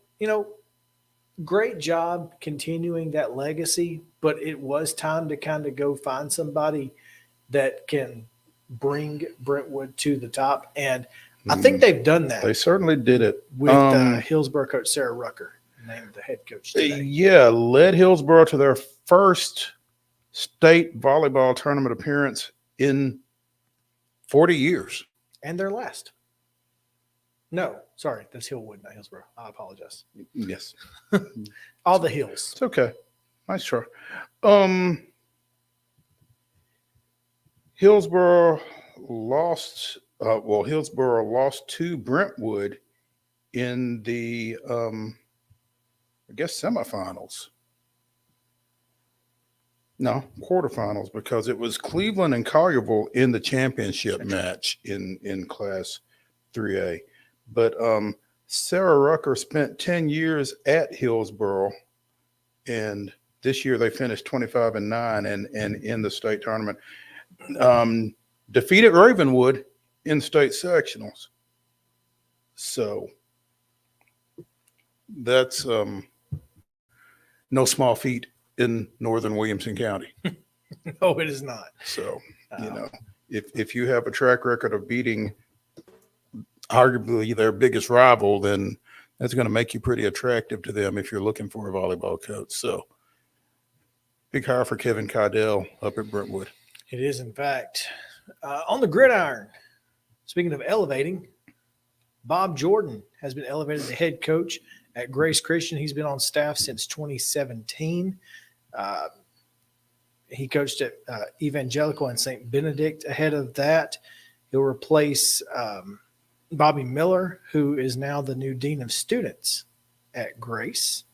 great job continuing that legacy, but it was time to kind of go find somebody that can bring Brentwood to the top. And I think they've done that. They certainly did it. With Hillsborough coach Sarah Rucker named the head coach today. Yeah, led Hillsborough to their first state volleyball tournament appearance in 40 years. And their last. No, sorry, that's Hillwood, not Hillsborough. I apologize. Yes. All the hills. It's okay. Nice try. Hillsborough lost to Brentwood in the semifinals. No, quarterfinals, because it was Cleveland and Collierville in the championship match in Class 3A. But Sarah Rucker spent 10 years at Hillsborough, and this year they finished 25-9 and in the state tournament. Defeated Ravenwood in state sectionals. So that's no small feat in northern Williamson County. No, it is not. So, if you have a track record of beating arguably their biggest rival, then that's going to make you pretty attractive to them if you're looking for a volleyball coach. So, big hire for Kevin Cardell up at Brentwood. It is, in fact. On the gridiron, speaking of elevating, Bob Jordan has been elevated to head coach at Grace Christian. He's been on staff since 2017. He coached at Evangelical and St. Benedict. Ahead of that, he'll replace Bobby Miller, who is now the new Dean of Students at Grace.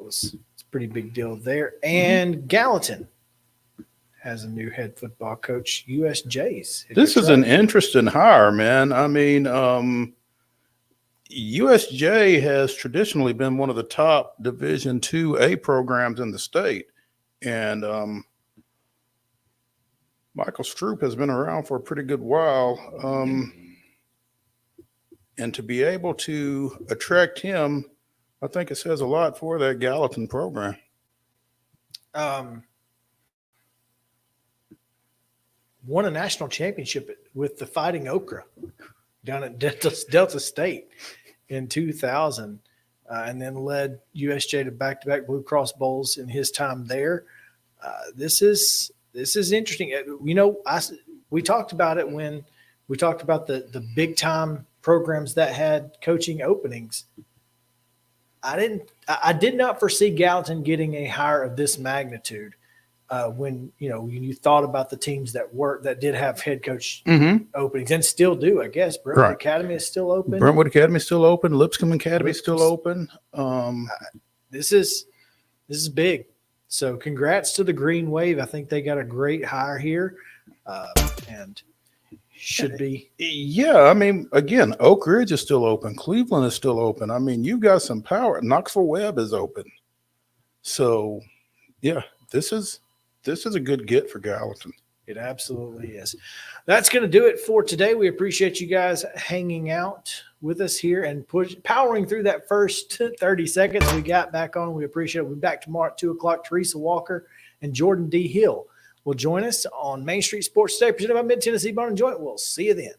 It's a pretty big deal there. And Gallatin has a new head football coach, USJ's. This is an interesting hire, man. I mean, USJ has traditionally been one of the top Division IIA programs in the state. And Michael Stroop has been around for a pretty good while. And to be able to attract him, I think it says a lot for that Gallatin program. Won a national championship with the Fighting Okra down at Delta State in 2000, and then led USJ to back-to-back Blue Cross Bowls in his time there. This is interesting. We talked about it when we talked about the big-time programs that had coaching openings. I did not foresee Gallatin getting a hire of this magnitude. When you thought about the teams that did have head coach openings and still do, I guess. Brentwood Academy is still open. Brentwood Academy is still open. Lipscomb Academy is still open. This is big. So congrats to the Green Wave. I think they got a great hire here. And should be. Yeah, I mean, again, Oak Ridge is still open. Cleveland is still open. I mean, you've got some power. Knoxville Webb is open. So, yeah, this is a good get for Gallatin. It absolutely is. That's going to do it for today. We appreciate you guys hanging out with us here and powering through that first 30 seconds we got back on. We appreciate it. We'll be back tomorrow at 2 o'clock. Teresa Walker and Jordan D. Hill will join us on Main Street Sports Today, presented by Mid-Tennessee Bar and Joint. We'll see you then.